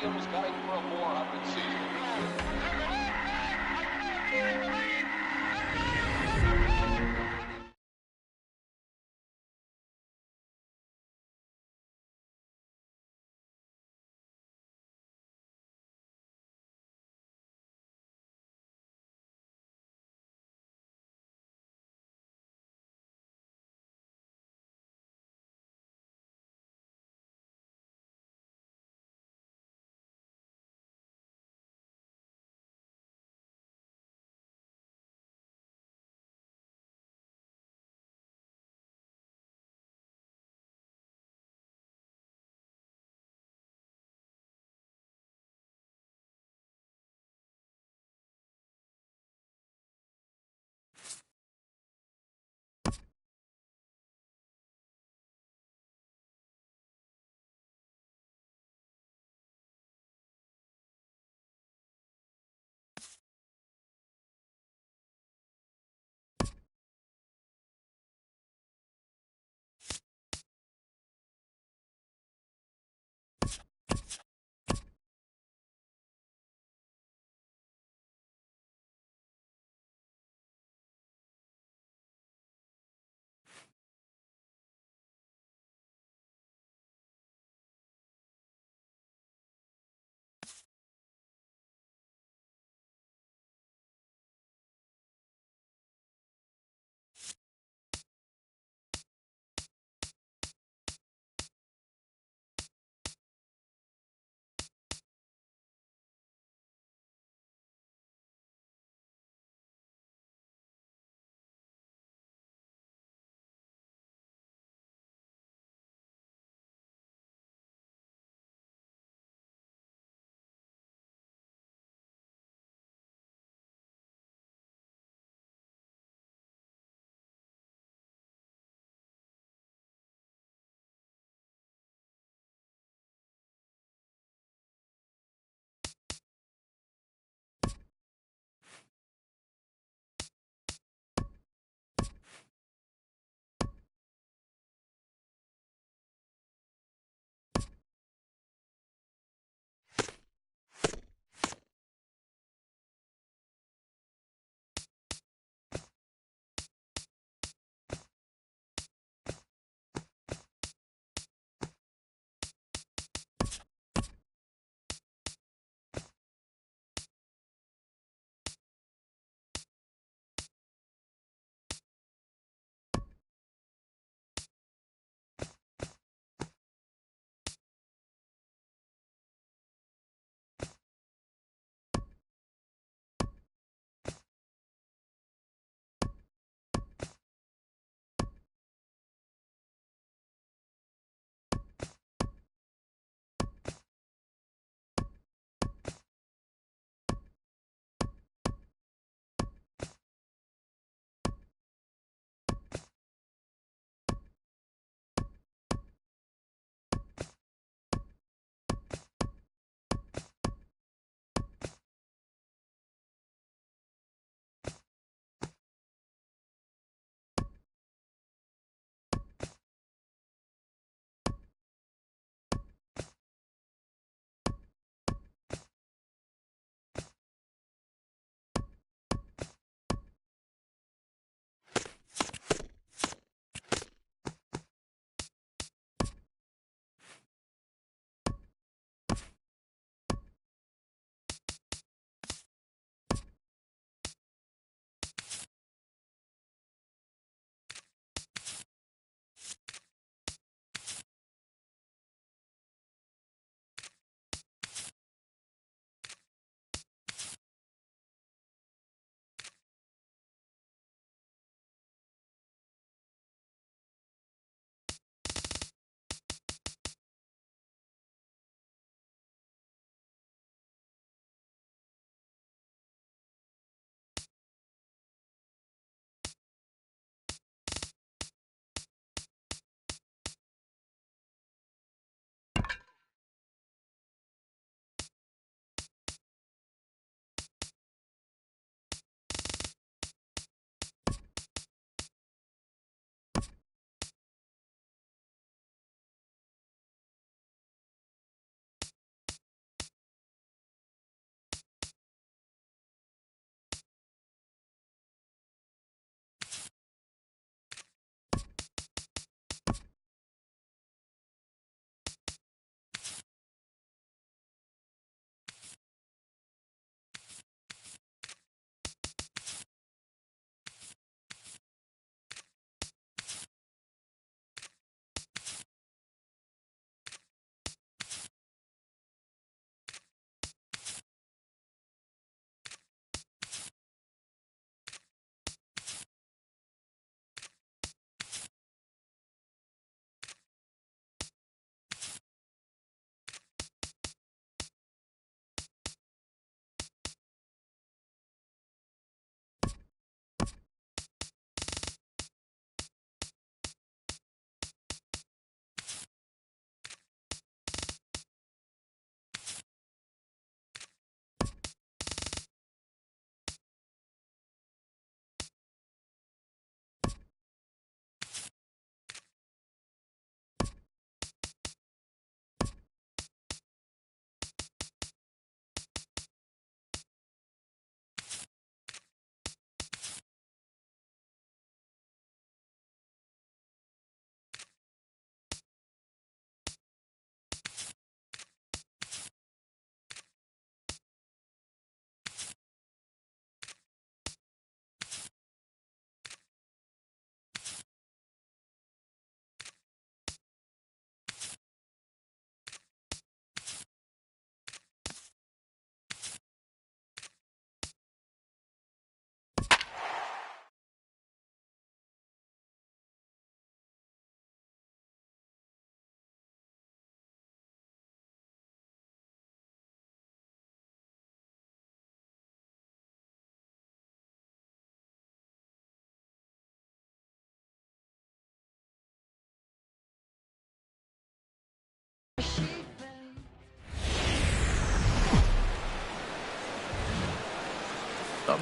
Video's Guide for a More Haunted Season.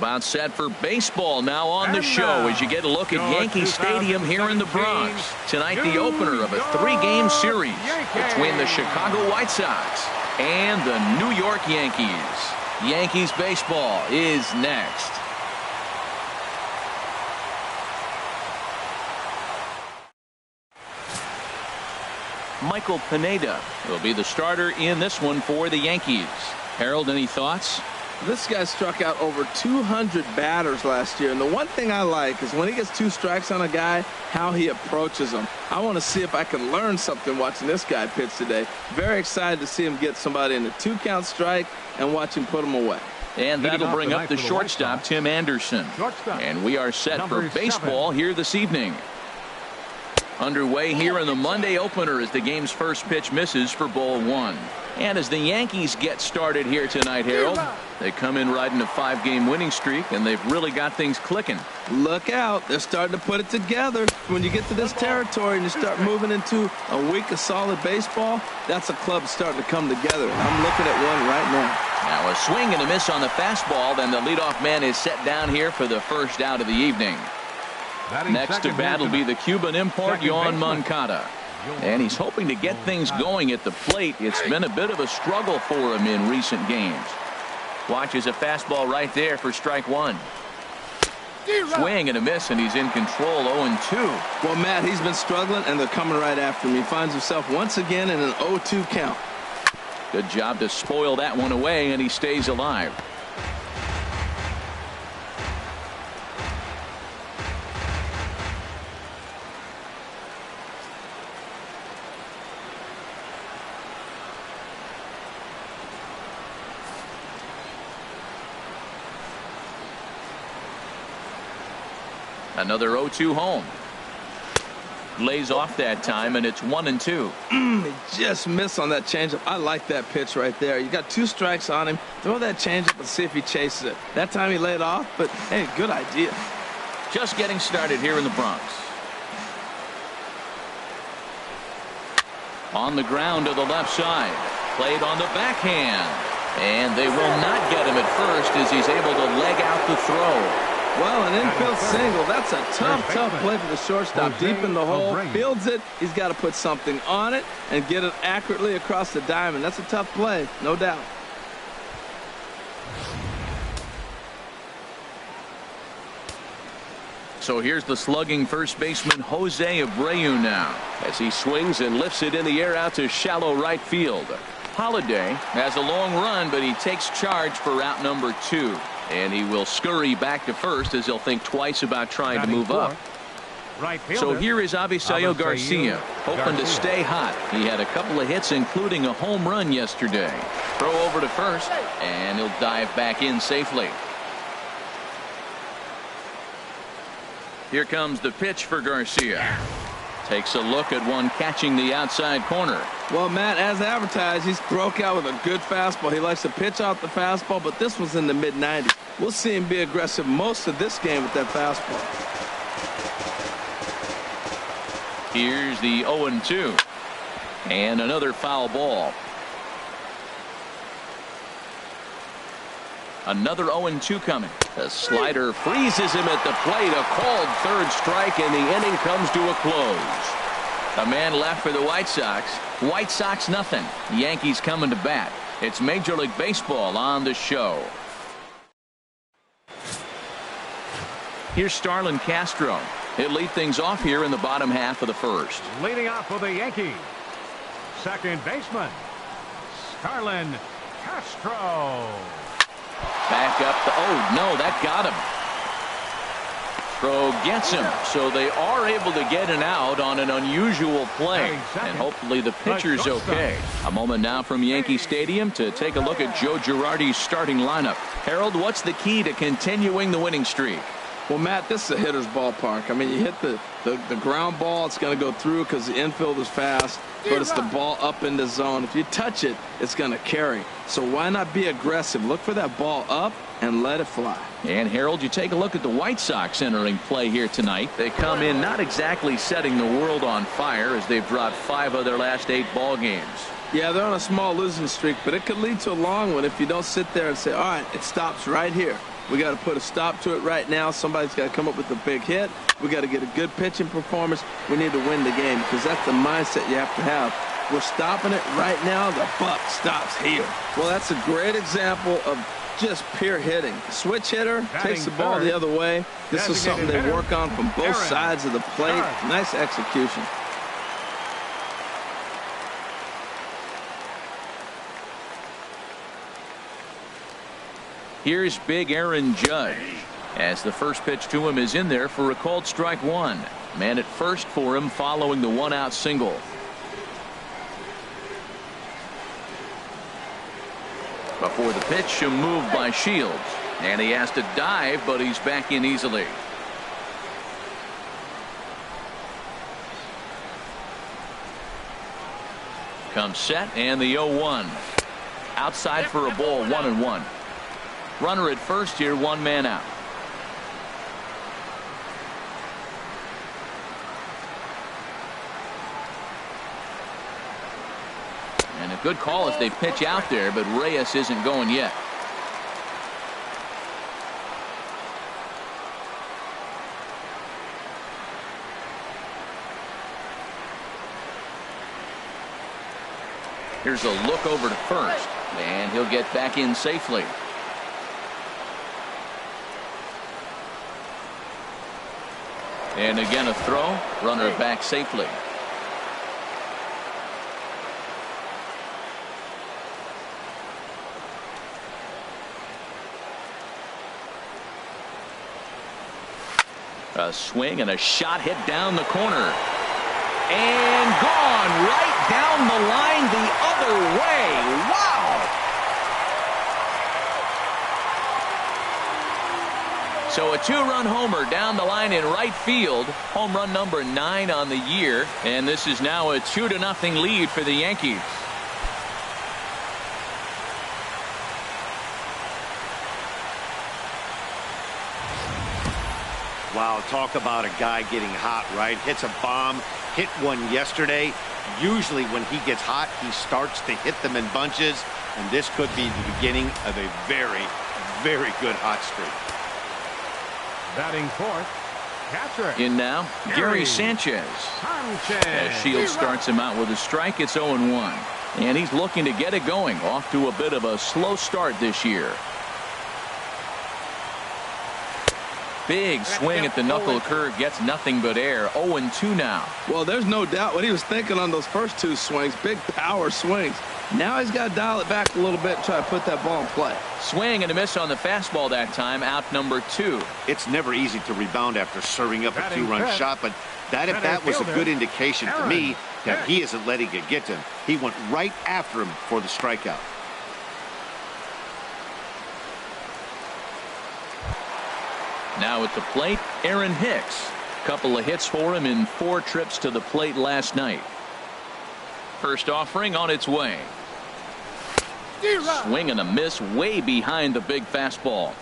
About set for baseball now on the show as you get a look at Yankee Stadium here in the Bronx. Tonight, the opener of a 3-game series between the Chicago White Sox and the New York Yankees. Yankees baseball is next. Michael Pineda will be the starter in this one for the Yankees. Harold, any thoughts? This guy struck out over 200 batters last year, and the one thing I like is when he gets 2 strikes on a guy, how he approaches them. I want to see if I can learn something watching this guy pitch today. Very excited to see him get somebody in a 2-count strike and watch him put them away. And that'll bring up the shortstop, Tim Anderson. And we are set for baseball here this evening. Underway here in the Monday opener as the game's first pitch misses for ball 1. And as the Yankees get started here tonight, Harold, they come in riding a 5-game winning streak, and they've really got things clicking. Look out. They're starting to put it together. When you get to this territory and you start moving into a week of solid baseball, that's a club starting to come together. I'm looking at one right now. Now a swing and a miss on the fastball. Then the leadoff man is set down here for the first out of the evening. Next to bat will be the Cuban import, Yoán Moncada. And he's hoping to get things going at the plate. It's been a bit of a struggle for him in recent games. Watches a fastball right there for strike 1. Swing and a miss, and he's in control, 0-2. Well, Matt, he's been struggling, and they're coming right after him. He finds himself once again in an 0-2 count. Good job to spoil that one away, and he stays alive. Another 0-2 home. Lays off that time, and it's 1-2. He just missed on that changeup. I like that pitch right there. You got 2 strikes on him. Throw that changeup and see if he chases it. That time he laid off, but hey, good idea. Just getting started here in the Bronx. On the ground to the left side. Played on the backhand. And they will not get him at first as he's able to leg out the throw. Well, an infield single. That's a tough play for the shortstop. Deep in the hole, fields it. He's got to put something on it and get it accurately across the diamond. That's a tough play, no doubt. So here's the slugging first baseman Jose Abreu now as he swings and lifts it in the air out to shallow right field. Holiday has a long run, but he takes charge for route number 2. And he will scurry back to first as he'll think twice about trying to move up. So here is Avisaíl Garcia, hoping to stay hot. He had a couple of hits, including a home run yesterday. Throw over to first, and he'll dive back in safely. Here comes the pitch for Garcia. Takes a look at one catching the outside corner. Well, Matt, as advertised, he's broke out with a good fastball. He likes to pitch out the fastball, but this was in the mid-90s. We'll see him be aggressive most of this game with that fastball. Here's the 0-2. And another foul ball. Another 0-2 coming. The slider freezes him at the plate. A called third strike, and the inning comes to a close. A man left for the White Sox. White Sox nothing. Yankees coming to bat. It's Major League Baseball on the show. Here's Starlin Castro. He'll lead things off here in the bottom half of the first. Leading off for the Yankees, second baseman, Starlin Castro. Back up. Oh, no, that got him. Throw gets him. So they are able to get an out on an unusual play. And hopefully the pitcher's okay. A moment now from Yankee Stadium to take a look at Joe Girardi's starting lineup. Harold, what's the key to continuing the winning streak? Well, Matt, this is a hitter's ballpark. I mean, you hit the ground ball, it's going to go through because the infield is fast, but it's the ball up in the zone. If you touch it, it's going to carry. So why not be aggressive? Look for that ball up and let it fly. And Harold, you take a look at the White Sox entering play here tonight. They come in not exactly setting the world on fire, as they've dropped 5 of their last 8 ball games. Yeah, they're on a small losing streak, but it could lead to a long one if you don't sit there and say, all right, it stops right here. We got to put a stop to it right now. Somebody's got to come up with a big hit. We got to get a good pitching performance. We need to win the game, because that's the mindset you have to have. We're stopping it right now. The buck stops here. Well, that's a great example of just pure hitting. Switch hitter takes the ball the other way. This is something they work on from both sides of the plate. Nice execution. Here's big Aaron Judge, as the first pitch to him is in there for a called strike 1. Man at first for him following the 1-out single. Before the pitch, a move by Shields, and he has to dive, but he's back in easily. Comes set, and the 0-1. Outside for a ball, 1-1. Runner at first here, 1 man out. And a good call as they pitch out there, but Reyes isn't going yet. Here's a look over to first, and he'll get back in safely. And again a throw, runner back safely. A swing and a shot hit down the corner. And gone right down the line the other way. Wow! So a 2-run homer down the line in right field. Home run number 9 on the year. And this is now a 2-0 lead for the Yankees. Wow, talk about a guy getting hot, right? Hits a bomb, hit one yesterday. Usually when he gets hot, he starts to hit them in bunches. And this could be the beginning of a very, very good hot streak. Batting fourth, catcher. In now, Gary Sanchez. As Shields starts him out with a strike, it's 0-1. And he's looking to get it going. Off to a bit of a slow start this year. Big swing at the knuckle curve, gets nothing but air. 0-2 now. Well, there's no doubt what he was thinking on those first 2 swings. Big power swings. Now he's got to dial it back a little bit and try to put that ball in play. Swing and a miss on the fastball that time. Out number 2. It's never easy to rebound after serving up a 2-run shot, but if that was a good indication to me that he isn't letting it get to him. He went right after him for the strikeout. Now at the plate, Aaron Hicks. Couple of hits for him in 4 trips to the plate last night. First offering on its way. Swing and a miss way behind the big fastball.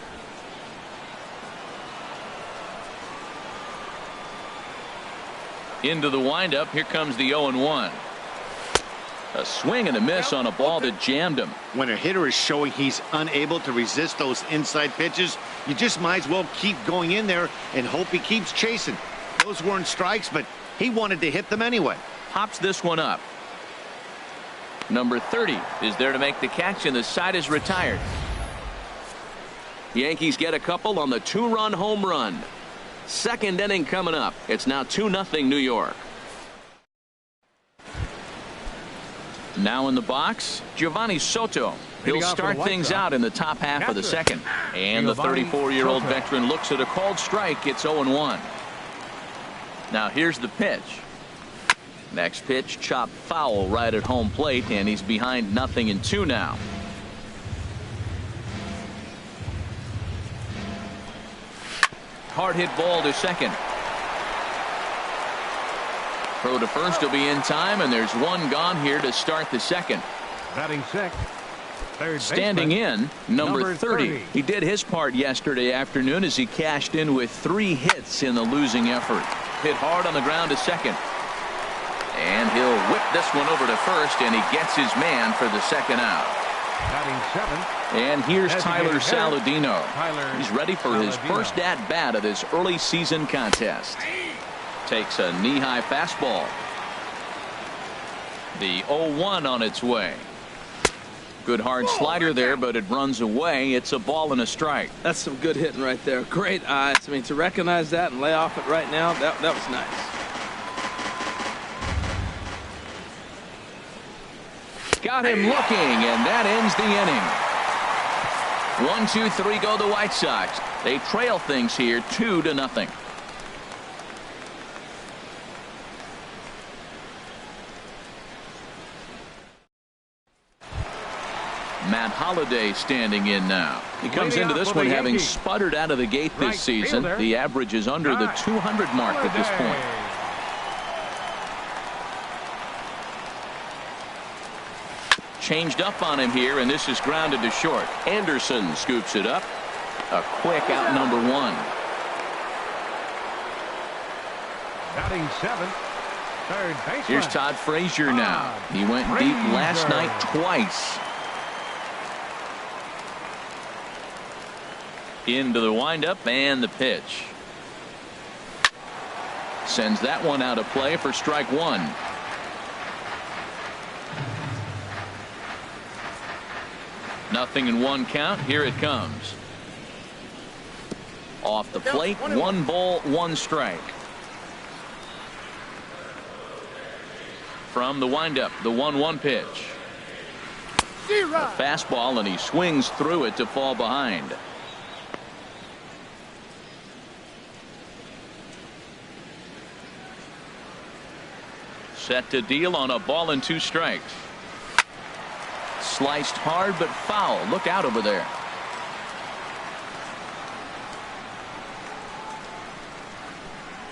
Into the windup. Here comes the 0-1. A swing and a miss on a ball that jammed him. When a hitter is showing he's unable to resist those inside pitches, you just might as well keep going in there and hope he keeps chasing. Those weren't strikes, but he wanted to hit them anyway. Pops this one up. Number 30 is there to make the catch, and the side is retired. Yankees get a couple on the 2-run home run. Second inning coming up. It's now 2-0 New York. Now in the box, Giovanni Soto. He'll start things out in the top half of the second. And the 34-year-old veteran looks at a called strike. It's 0-1. Now here's the pitch. Next pitch, chopped foul right at home plate, and he's behind 0-2 now. Hard hit ball to second. Throw to first will be in time, and there's one gone here to start the second. Batting 6, Standing in, number 30. He did his part yesterday afternoon as he cashed in with 3 hits in the losing effort. Hit hard on the ground to second. And he'll whip this one over to first, and he gets his man for the second out. And here's Tyler Saladino. He's ready for his first at-bat of this early season contest. Takes a knee-high fastball. The 0-1 on its way. Good hard slider there, but it runs away. It's a ball and a strike. That's some good hitting right there. Great eyes. I mean, to recognize that and lay off it right now, that was nice. Got him looking, and that ends the inning. 1-2-3 go the White Sox. They trail things here 2-0. Matt Holliday standing in now. He comes into this one having sputtered out of the gate this season. The average is under the 200 mark at this point. Changed up on him here, and this is grounded to short. Anderson scoops it up. A quick out, number 1. Batting 7th, third baseman. Here's Todd Frazier now. He went deep last night twice. Into the windup and the pitch. Sends that one out of play for strike 1. Nothing in 1 count. Here it comes. Off the plate. 1 ball, 1 strike. From the windup, the 1-1 pitch. A fastball, and he swings through it to fall behind. Set to deal on a ball and 2 strikes. Sliced hard but foul. Look out over there.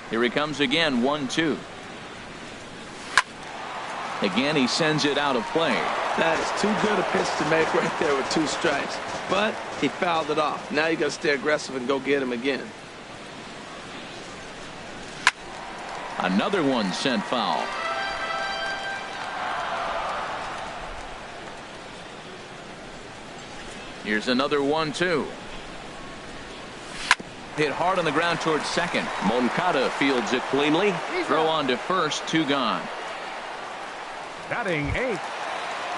Here he comes again. 1-2. Again, he sends it out of play. That is too good a pitch to make right there with 2 strikes. But he fouled it off. Now you got to stay aggressive and go get him again. Another one sent foul. Here's another 1-2. Hit hard on the ground towards second. Moncada fields it cleanly. Throw on to first. 2 gone. Batting 8th.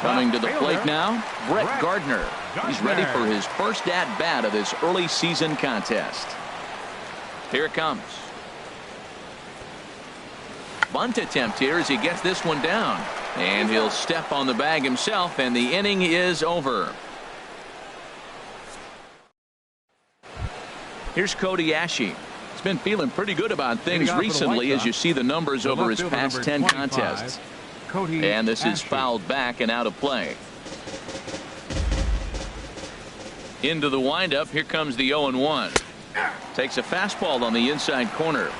Coming to the plate now, Brett Gardner. He's ready for his first at-bat of this early season contest. Here it comes. Bunt attempt here as he gets this one down. And he'll step on the bag himself, and the inning is over. Here's Cody Ashe. He's been feeling pretty good about things recently as you see the numbers over his past 10 contests. And this is fouled back and out of play. Into the windup. Here comes the 0-1. Takes a fastball on the inside corner.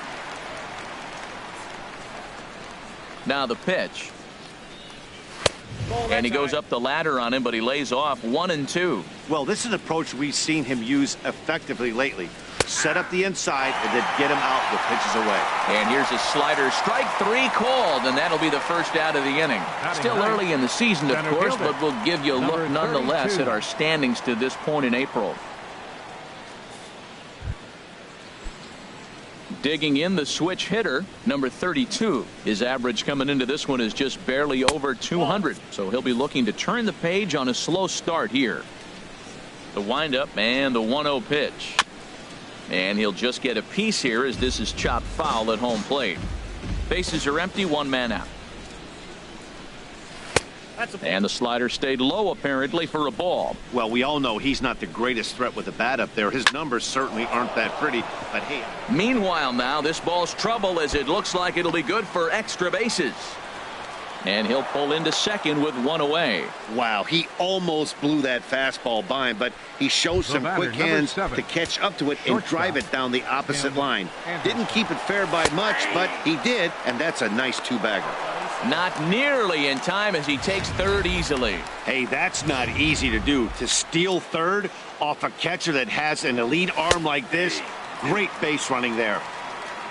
Now the pitch. And he goes up the ladder on him, but he lays off. 1-2. Well, this is an approach we've seen him use effectively lately. Set up the inside and then get him out with pitches away. And here's a slider. Strike 3 called, and that'll be the first out of the inning. Still early in the season, of course, but we'll give you a look nonetheless at our standings to this point in April. Digging in, the switch hitter, number 32. His average coming into this one is just barely over 200. So he'll be looking to turn the page on a slow start here. The windup and the 1-0 pitch. And he'll just get a piece here as this is chopped foul at home plate. Bases are empty, 1 man out. And the slider stayed low apparently for a ball. Well, we all know he's not the greatest threat with the bat up there. His numbers certainly aren't that pretty, but hey. Meanwhile now, this ball's trouble as it looks like it'll be good for extra bases. And he'll pull into second with 1 away. Wow, he almost blew that fastball by him, but he shows some quick hands to catch up to it and drive it down the opposite line. Didn't keep it fair by much, but he did, and that's a nice 2-bagger. Not nearly in time as he takes third easily. Hey, that's not easy to do. To steal third off a catcher that has an elite arm like this, great base running there.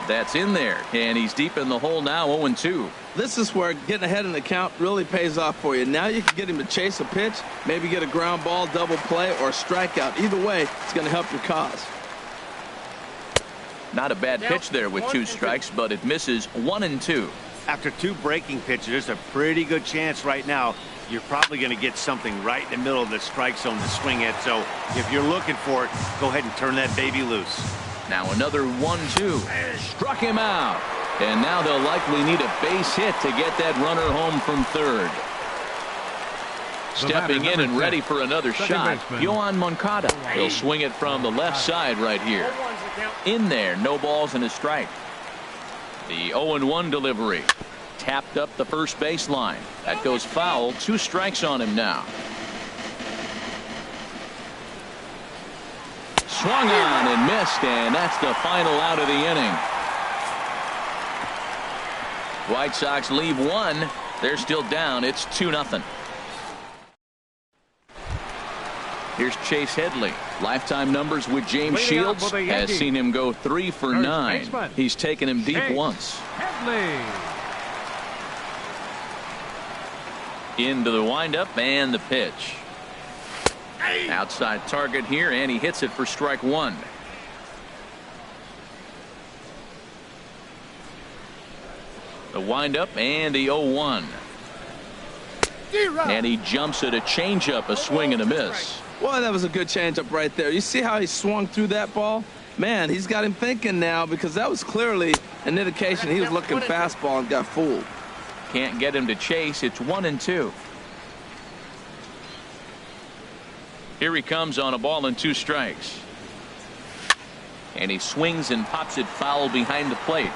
That's in there, and he's deep in the hole now, 0-2. This is where getting ahead in the count really pays off for you. Now you can get him to chase a pitch, maybe get a ground ball, double play, or a strikeout. Either way, it's going to help your cause. Not a bad pitch there with 2 strikes, but it misses 1-2. After 2 breaking pitches, there's a pretty good chance right now you're probably going to get something right in the middle of the strike zone to swing at. So if you're looking for it, go ahead and turn that baby loose. Now another 1-2. Struck him out. And now they'll likely need a base hit to get that runner home from third. Stepping in and ready for another shot, Yohan Moncada. He'll swing it from the left side right here. In there, no balls and a strike. The 0-1 delivery. Tapped up the first baseline. That goes foul. 2 strikes on him now. Swung on and missed, and that's the final out of the inning. White Sox leave 1. They're still down. It's 2-0. Here's Chase Headley. Lifetime numbers with James Shields. Has seen him go 3 for 9. He's taken him deep once. Headley. Into the windup and the pitch. Outside target here, and he hits it for strike 1. The windup and the 0-1. And he jumps at a changeup, a swing and a miss. Boy, that was a good changeup right there. You see how he swung through that ball? Man, he's got him thinking now, because that was clearly an indication he was looking fastball and got fooled. Can't get him to chase. It's 1-2. Here he comes on a ball and 2 strikes. And he swings and pops it foul behind the plate.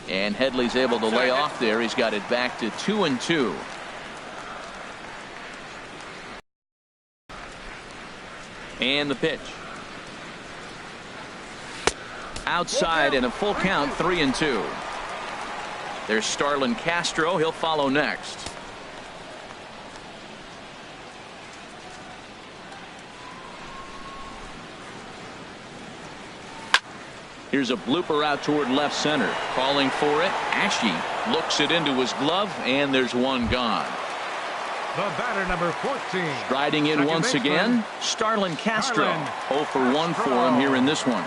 And Headley's able to lay off there. He's got it back to 2-2. And the pitch. Outside and a full count, 3-2. There's Starlin Castro. He'll follow next. Here's a blooper out toward left center. Calling for it. Ashe looks it into his glove, and there's one gone. The batter, number 14. Striding in once again, Starlin Castro. 0 for 1 for him here in this one.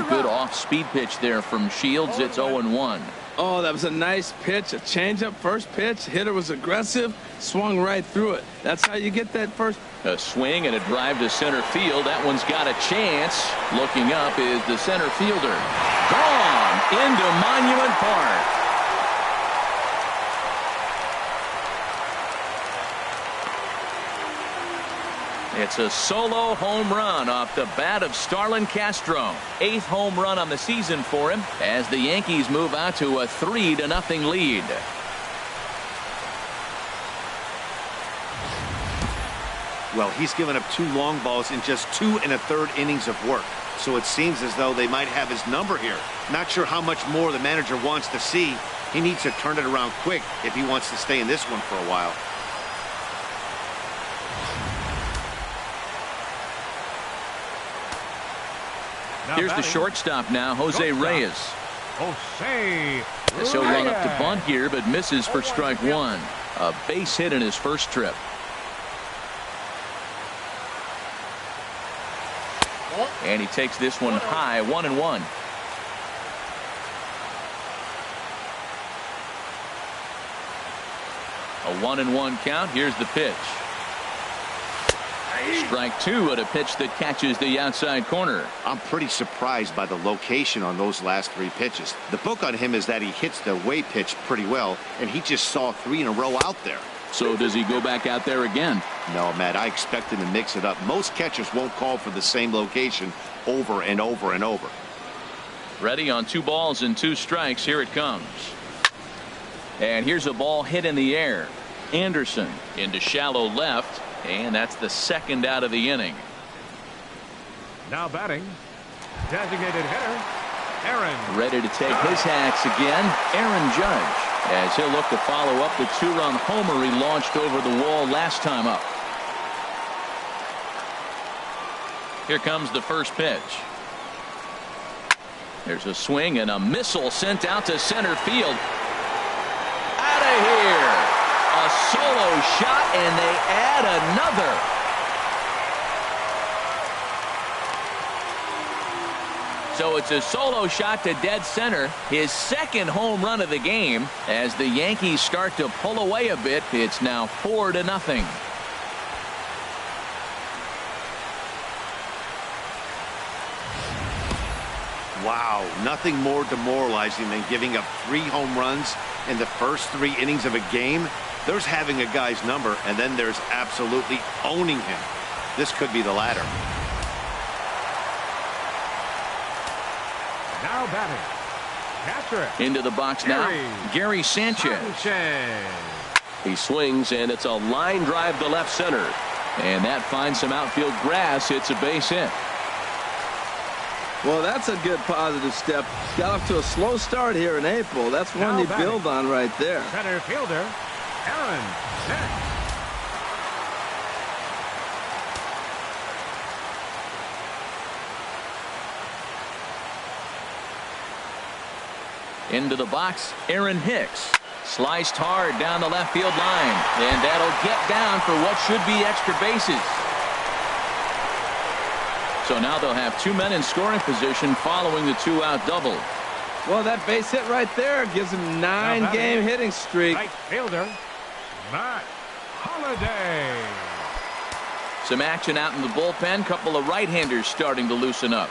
Good off-speed pitch there from Shields. It's 0-1. Oh, that was a nice pitch. A changeup, first pitch. Hitter was aggressive, swung right through it. That's how you get that first. A swing and a drive to center field. That one's got a chance. Looking up is the center fielder. Gone into Monument Park. It's a solo home run off the bat of Starlin Castro. 8th home run on the season for him as the Yankees move out to a 3-0 lead. Well, he's given up 2 long balls in just 2 1/3 innings of work. So it seems as though they might have his number here. Not sure how much more the manager wants to see. He needs to turn it around quick if he wants to stay in this one for a while. Here's the shortstop now, Jose Reyes. Jose As he'll run up to bunt here, but misses for strike 1. A base hit in his first trip. And he takes this one high, 1-1. A 1-1 count. Here's the pitch. Strike 2 at a pitch that catches the outside corner. I'm pretty surprised by the location on those last 3 pitches. The book on him is that he hits the away pitch pretty well, and he just saw 3 in a row out there. So does he go back out there again? No, Matt, I expect him to mix it up. Most catchers won't call for the same location over and over and over. Ready on 2 balls and 2 strikes. Here it comes. And here's a ball hit in the air. Anderson into shallow left. And that's the second out of the inning. Now batting, designated hitter, Aaron. Ready to take his hacks again, Aaron Judge, as he'll look to follow up the two-run homer he launched over the wall last time up. Here comes the first pitch. There's a swing and a missile sent out to center field. Out of here. A solo shot, and they add another. So it's a solo shot to dead center, his second home run of the game. As the Yankees start to pull away a bit, it's now 4-0. Wow, nothing more demoralizing than giving up 3 home runs in the first 3 innings of a game. There's having a guy's number, and then there's absolutely owning him. This could be the latter. Now batting, catcher. Into the box now, Gary Sanchez. He swings, and it's a line drive to left center. And that finds some outfield grass. It's a base hit. Well, that's a good positive step. Got off to a slow start here in April. That's one you build on right there. Center fielder, Aaron Hicks. Into the box, Aaron Hicks. Sliced hard down the left field line. And that'll get down for what should be extra bases. So now they'll have 2 men in scoring position following the 2-out double. Well, that base hit right there gives him 9-game hitting streak. Right fielder, Matt Holliday. Some action out in the bullpen. Couple of right-handers starting to loosen up.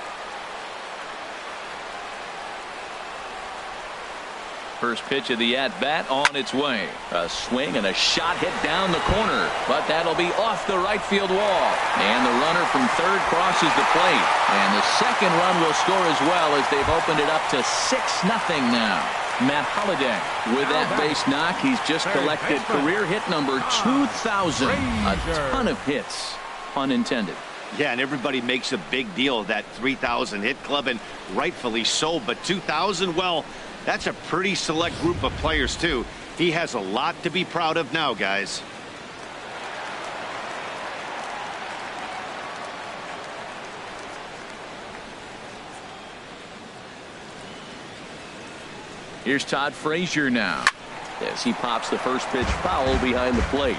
First pitch of the at-bat on its way. A swing and a shot hit down the corner, but that'll be off the right field wall. And the runner from third crosses the plate. And the second run will score as well, as they've opened it up to 6-0 now. Matt Holliday with that base knock. He's just collected career hit number 2,000. A ton of hits, pun intended. Yeah, and everybody makes a big deal of that 3,000 hit club, and rightfully so. But 2,000, well, that's a pretty select group of players, too. He has a lot to be proud of now, guys. Here's Todd Frazier now, as he pops the first pitch foul behind the plate.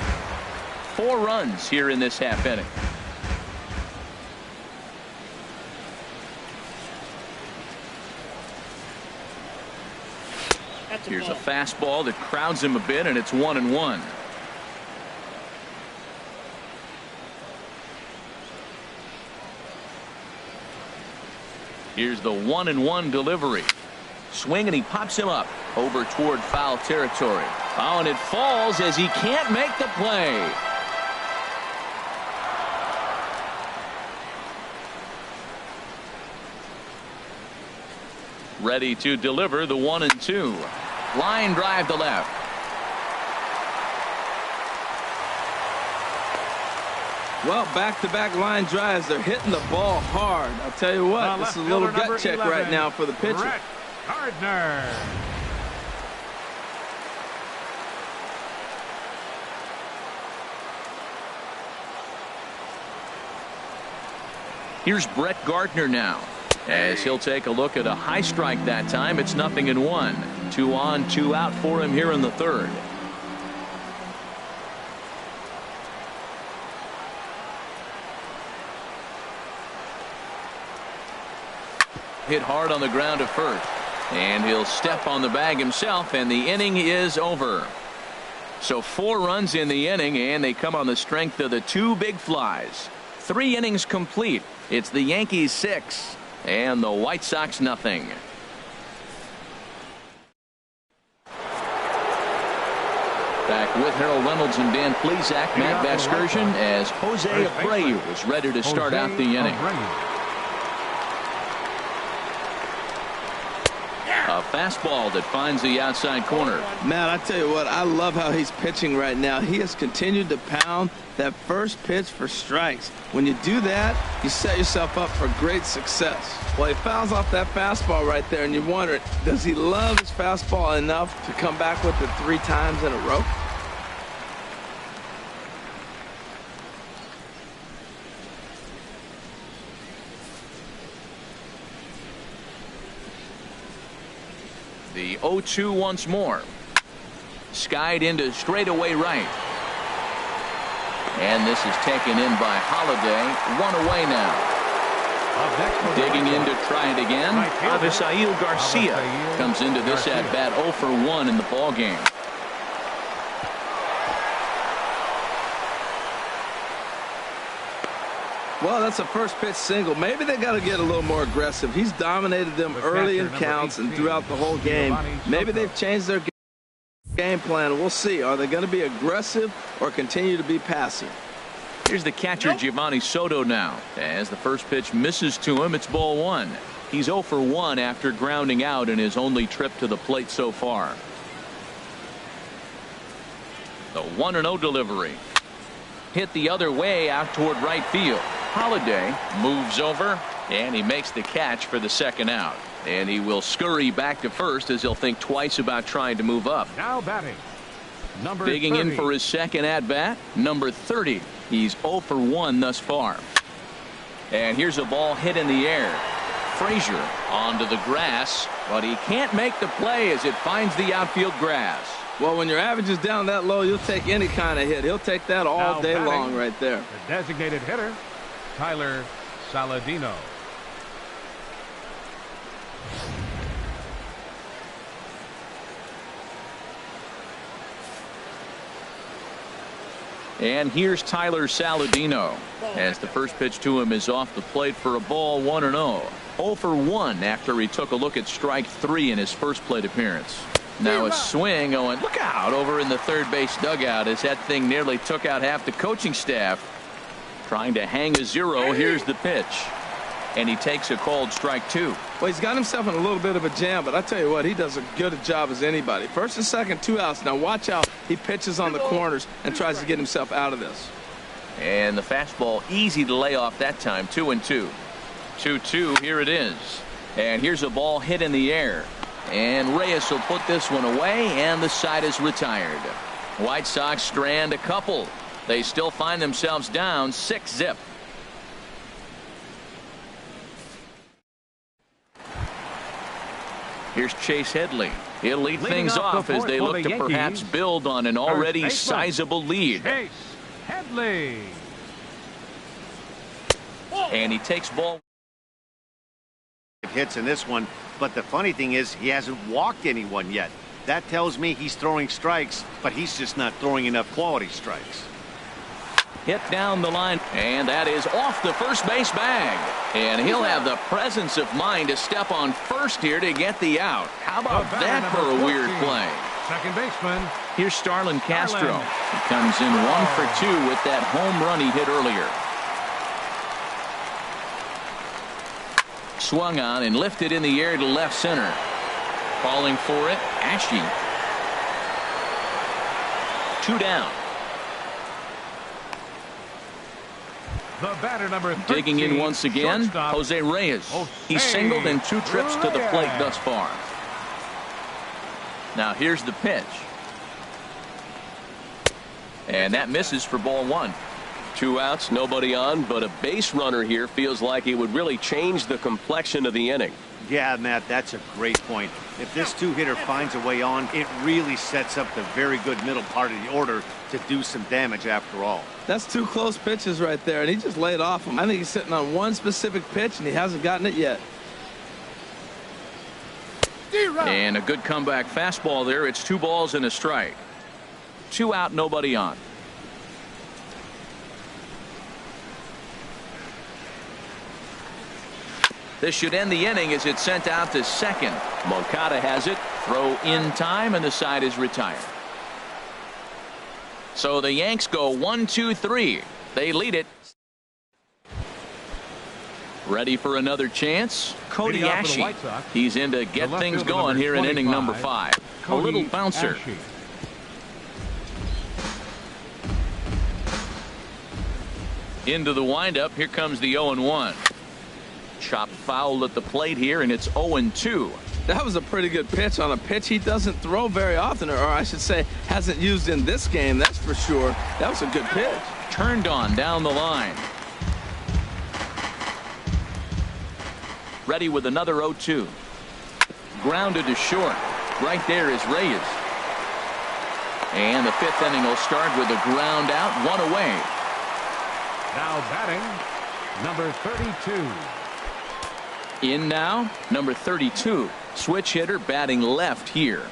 4 runs here in this half inning. Here's a fastball that crowds him a bit, and it's 1-1. Here's the 1-1 delivery. Swing, and he pops him up over toward foul territory. Oh, and it falls as he can't make the play. Ready to deliver the 1-2. Line drive to left. Well, back-to-back line drives. They're hitting the ball hard. I'll tell you what, this is a little gut check right now for the pitcher. Brett Gardner. Here's Brett Gardner now, as he'll take a look at a high strike that time. It's 0-1. 2 on, 2 out for him here in the third. Hit hard on the ground to first, and he'll step on the bag himself, and the inning is over. So 4 runs in the inning, and they come on the strength of the 2 big flies. 3 innings complete. It's the Yankees 6 and the White Sox nothing. Back with Harold Reynolds and Dan Plesac, Matt Vasgersian, as Jose Abreu is ready to start out the inning. A A fastball that finds the outside corner. Man, I tell you what, I love how he's pitching right now. He has continued to pound that first pitch for strikes. When you do that, you set yourself up for great success. Well, he fouls off that fastball right there, and you wonder, does he love his fastball enough to come back with it 3 times in a row? The 0-2 once more. Skied into straightaway right. And this is taken in by Holiday. 1 away now. Digging in to try it again. Avisail Garcia comes into this at bat 0 for 1 in the ball game. Well, that's a first pitch single. Maybe they got to get a little more aggressive. He's dominated them early in counts and throughout the whole game. Maybe they've changed their game plan. We'll see. Are they going to be aggressive or continue to be passive? Here's the catcher, Giovanni Soto, now. As the first pitch misses to him, it's ball 1. He's 0 for 1 after grounding out in his only trip to the plate so far. The 1-0 delivery. Hit the other way out toward right field. Holiday moves over, and he makes the catch for the second out. And he will scurry back to first as he'll think twice about trying to move up. Now batting, number Digging 30. in for his second at-bat, number 30. He's 0 for 1 thus far. And here's a ball hit in the air. Frazier onto the grass, but he can't make the play as it finds the outfield grass. Well, when your average is down that low, you'll take any kind of hit. He'll take that all Now day batting, long right there. The designated hitter, Tyler Saladino. And here's Tyler Saladino as the first pitch to him is off the plate for a ball. 1-0. 0 for 1 after he took a look at strike 3 in his first plate appearance. Now a swing going, look out, over in the third base dugout as that thing nearly took out half the coaching staff. Trying to hang a 0. Here's the pitch. And he takes a called strike 2. Well, he's got himself in a little bit of a jam, but I tell you what, he does as good a job as anybody. First and second, 2 outs. Now watch how he pitches on the corners and tries to get himself out of this. And the fastball easy to lay off that time. 2-2. 2-2. Here it is. And here's a ball hit in the air. And Reyes will put this one away, and the side is retired. White Sox strand a couple. They still find themselves down 6-0. Here's Chase Headley. He'll lead things off as they look to perhaps build on an already sizable lead. Chase Headley. And he takes ball. Hits in this one, but the funny thing is he hasn't walked anyone yet. That tells me he's throwing strikes, but he's just not throwing enough quality strikes. Hit down the line, and that is off the first base bag. And he'll have the presence of mind to step on first here to get the out. How about that for a weird play? Second baseman. Here's Starlin Castro. He comes in 1 for 2 with that home run he hit earlier. Swung on and lifted in the air to left center. Calling for it, Ashe. 2 down. The batter, number 13, digging in once again, shortstop, Jose Reyes. He's singled in 2 trips to the plate thus far. Now here's the pitch. And that misses for ball 1. 2 outs, nobody on, but a base runner here feels like it would really change the complexion of the inning. Yeah, Matt, that's a great point. If this 2-hitter finds a way on, it really sets up the very good middle part of the order to do some damage after all. That's 2 close pitches right there, and he just laid off him. I think he's sitting on one specific pitch, and he hasn't gotten it yet. And a good comeback fastball there. It's 2 balls and a strike. 2 out, nobody on. This should end the inning as it's sent out to second. Moncada has it. Throw in time, and the side is retired. So the Yanks go 1-2-3. They lead it. Ready for another chance? Cody Leading off for the Ashe. White Sox, He's in to get left things fielder going number here in inning number 25, 5. A little bouncer. Ashe. Into the windup. Here comes the 0-1. Chopped foul at the plate here, and it's 0-2. That was a pretty good pitch on a pitch he doesn't throw very often, or I should say hasn't used in this game, that's for sure. That was a good pitch. Turned on down the line. Ready with another 0-2. Grounded to short. Right there is Reyes. And the 5th inning will start with a ground out, 1 away. Now batting, number 32. In now, number 32. Switch hitter batting left here.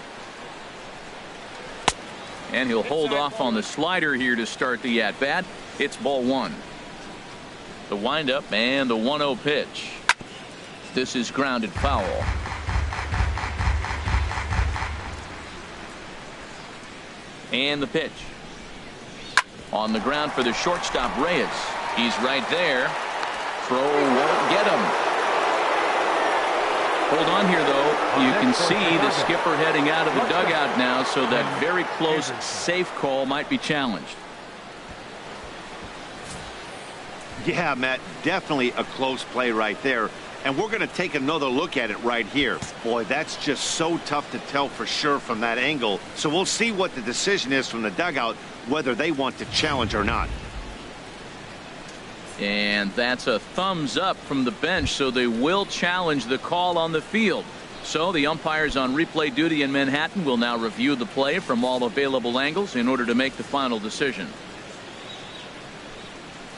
And he'll hold off on the slider here to start the at-bat. It's ball 1. The windup and the 1-0 pitch. This is grounded foul. And the pitch. On the ground for the shortstop, Reyes. He's right there. Throw won't get him. Hold on here, though. You can see the skipper heading out of the dugout now, so that very close safe call might be challenged. Yeah, Matt, definitely a close play right there. And we're going to take another look at it right here. Boy, that's just so tough to tell for sure from that angle. So we'll see what the decision is from the dugout, whether they want to challenge or not. And that's a thumbs up from the bench, so they will challenge the call on the field. So the umpires on replay duty in Manhattan will now review the play from all available angles in order to make the final decision.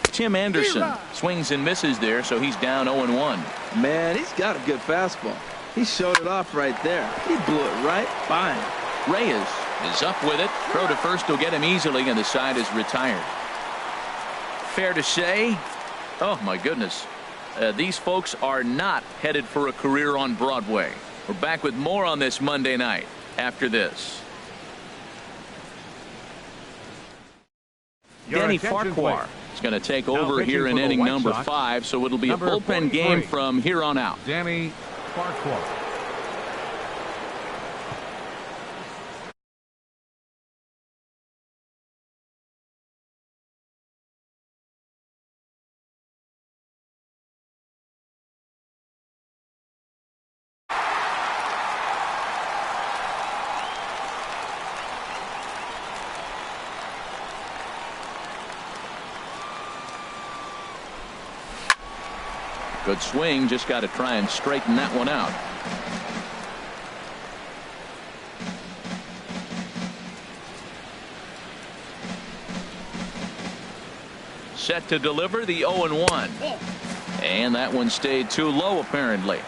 Tim Anderson swings and misses there, so he's down 0-1. Man, he's got a good fastball. He showed it off right there. He blew it right by him. Reyes is up with it. Throw to first will get him easily, and the side is retired. Fair to say, oh my goodness, these folks are not headed for a career on Broadway. We're back with more on this Monday night after this. Danny Farquhar is going to take over here in inning number 5, so it'll be a bullpen game from here on out. Danny Farquhar. Good swing, just got to try and straighten that one out. Set to deliver the 0-1. And that one stayed too low apparently.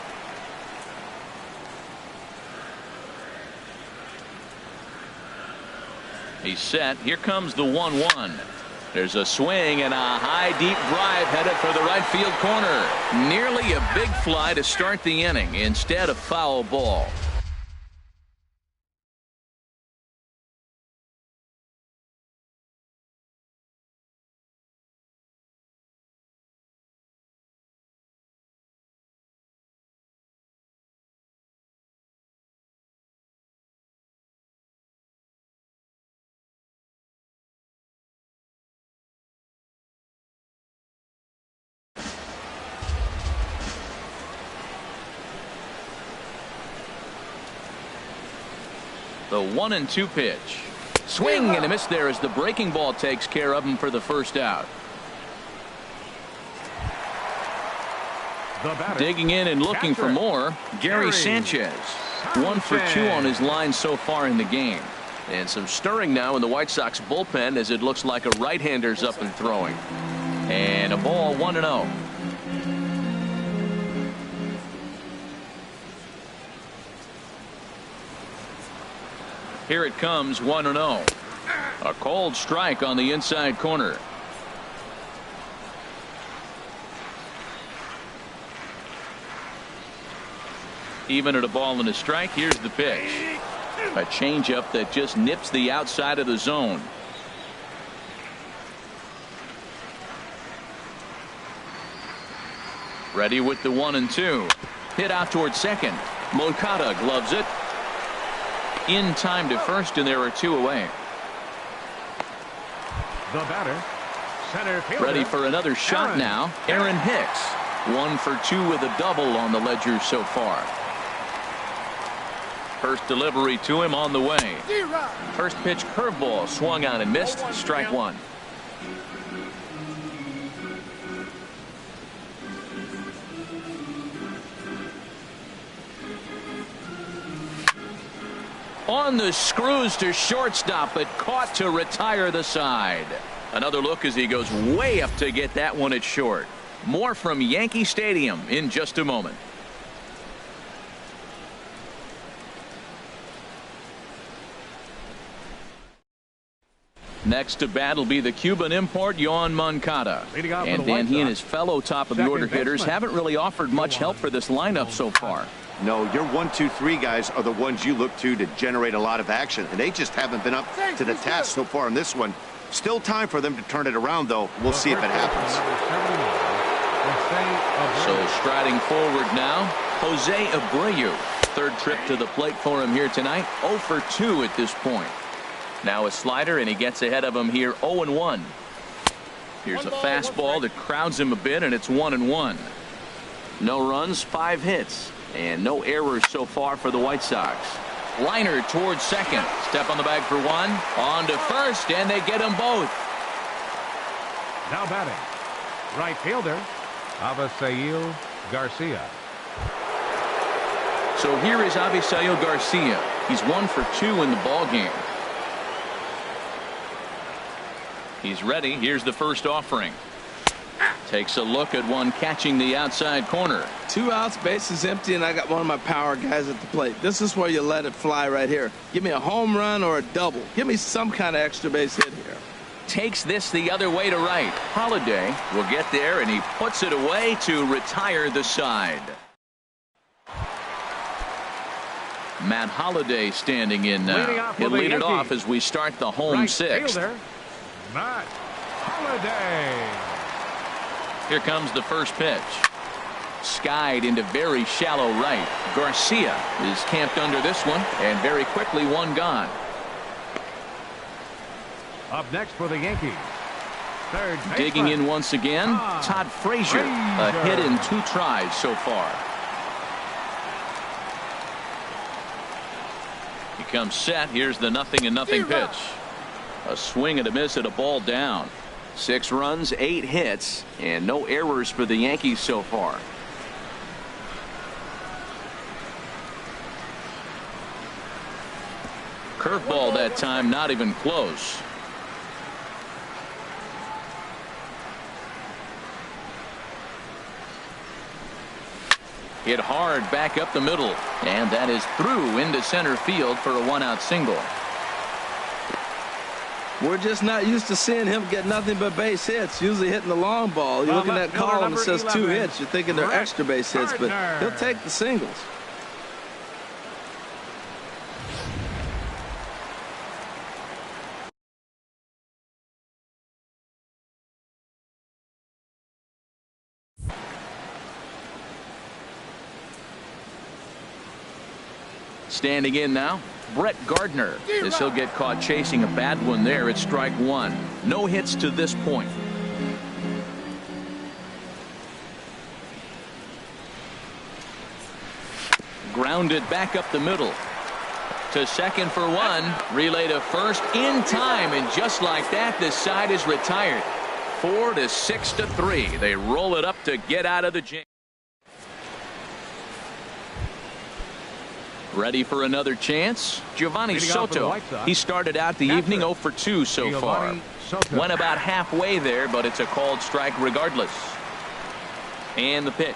He's set. Here comes the 1-1. There's a swing and a high deep drive headed for the right field corner. Nearly a big fly to start the inning. Instead, a foul ball. The 1-2 pitch. Swing and a miss there as the breaking ball takes care of him for the first out. Digging in and looking for more, Gary Sanchez. 1 for 2 on his line so far in the game. And some stirring now in the White Sox bullpen as it looks like a right-hander's up and throwing. And a ball 1-0. Here it comes, 1-0. A cold strike on the inside corner. Even at a ball and a strike, here's the pitch. A changeup that just nips the outside of the zone. Ready with the 1-2. Hit out towards second. Moncada gloves it. In time to first, and there are 2 away. The batter, center fielder. Ready for another shot now. Aaron Hicks. 1 for 2 with a double on the ledger so far. First delivery to him on the way. First pitch curveball swung on and missed. Strike 1. On the screws to shortstop, but caught to retire the side. Another look as he goes way up to get that one at short. More from Yankee Stadium in just a moment. Next to bat will be the Cuban import, Yoan Moncada. And Dan, he and his fellow top-of-the-order hitters haven't really offered much help for this lineup so far. No, your 1, 2, 3 guys are the ones you look to generate a lot of action, and they just haven't been up to the task so far in this one. Still time for them to turn it around, though. We'll see if it happens. So striding forward now, Jose Abreu. Third trip to the plate for him here tonight. 0 for 2 at this point. Now a slider, and he gets ahead of him here 0-1. Here's a fastball that crowds him a bit, and it's 1-1. No runs, 5 hits, and no errors so far for the White Sox. Liner towards second. Step on the bag for 1. On to first, and they get them both. Now batting, right fielder, Avisail Garcia. So here is Avisail Garcia. He's 1 for 2 in the ball game. He's ready. Here's the first offering. Takes a look at one catching the outside corner. 2 outs, bases empty, and I got one of my power guys at the plate. This is where you let it fly right here. Give me a home run or a double. Give me some kind of extra base hit here. Takes this the other way to right. Holiday will get there, and he puts it away to retire the side. Matt Holliday standing in now. He'll lead it off as we start the home 6th. Matt Holliday. Here comes the first pitch. Skied into very shallow right. Garcia is camped under this one, and very quickly 1 gone. Up next for the Yankees, third digging in once again, Todd Frazier. A hit in 2 tries so far. He comes set. Here's the 0-0 pitch. A swing and a miss at a ball down. 6 runs, 8 hits, and no errors for the Yankees so far. Curveball that time, not even close. Hit hard back up the middle, and that is through into center field for a 1-out single. We're just not used to seeing him get nothing but base hits, usually hitting the long ball. You look at that column, it says 2 hits. You're thinking they're extra base hits, but he'll take the singles. Standing in now, Brett Gardner, as he'll get caught chasing a bad one there at strike 1. No hits to this point. Grounded back up the middle. To second for 1. Relay to first in time, and just like that, this side is retired. 4-6-3. They roll it up to get out of the jam. Ready for another chance? Giovanni Soto. He started out the evening 0 for 2 so far. Went about halfway there, but it's a called strike regardless. And the pitch.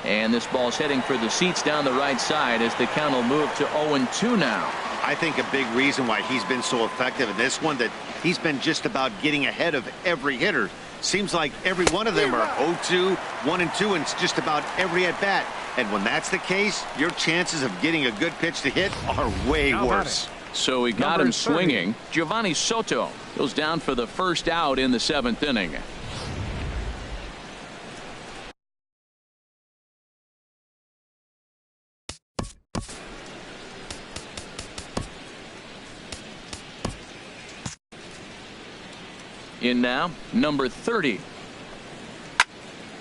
And this ball's heading for the seats down the right side as the count will move to 0-2 now. I think a big reason why he's been so effective in this one, that he's been just about getting ahead of every hitter. Seems like every one of them are 0-2, 1-2, and it's just about every at bat. And when that's the case, your chances of getting a good pitch to hit are way worse. So he got him swinging. Giovanni Soto goes down for the first out in the 7th inning. In now, number 30.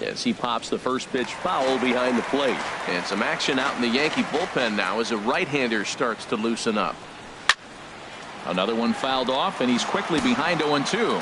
As he pops the first pitch foul behind the plate. And some action out in the Yankee bullpen now as a right-hander starts to loosen up. Another one fouled off, and he's quickly behind 0-2.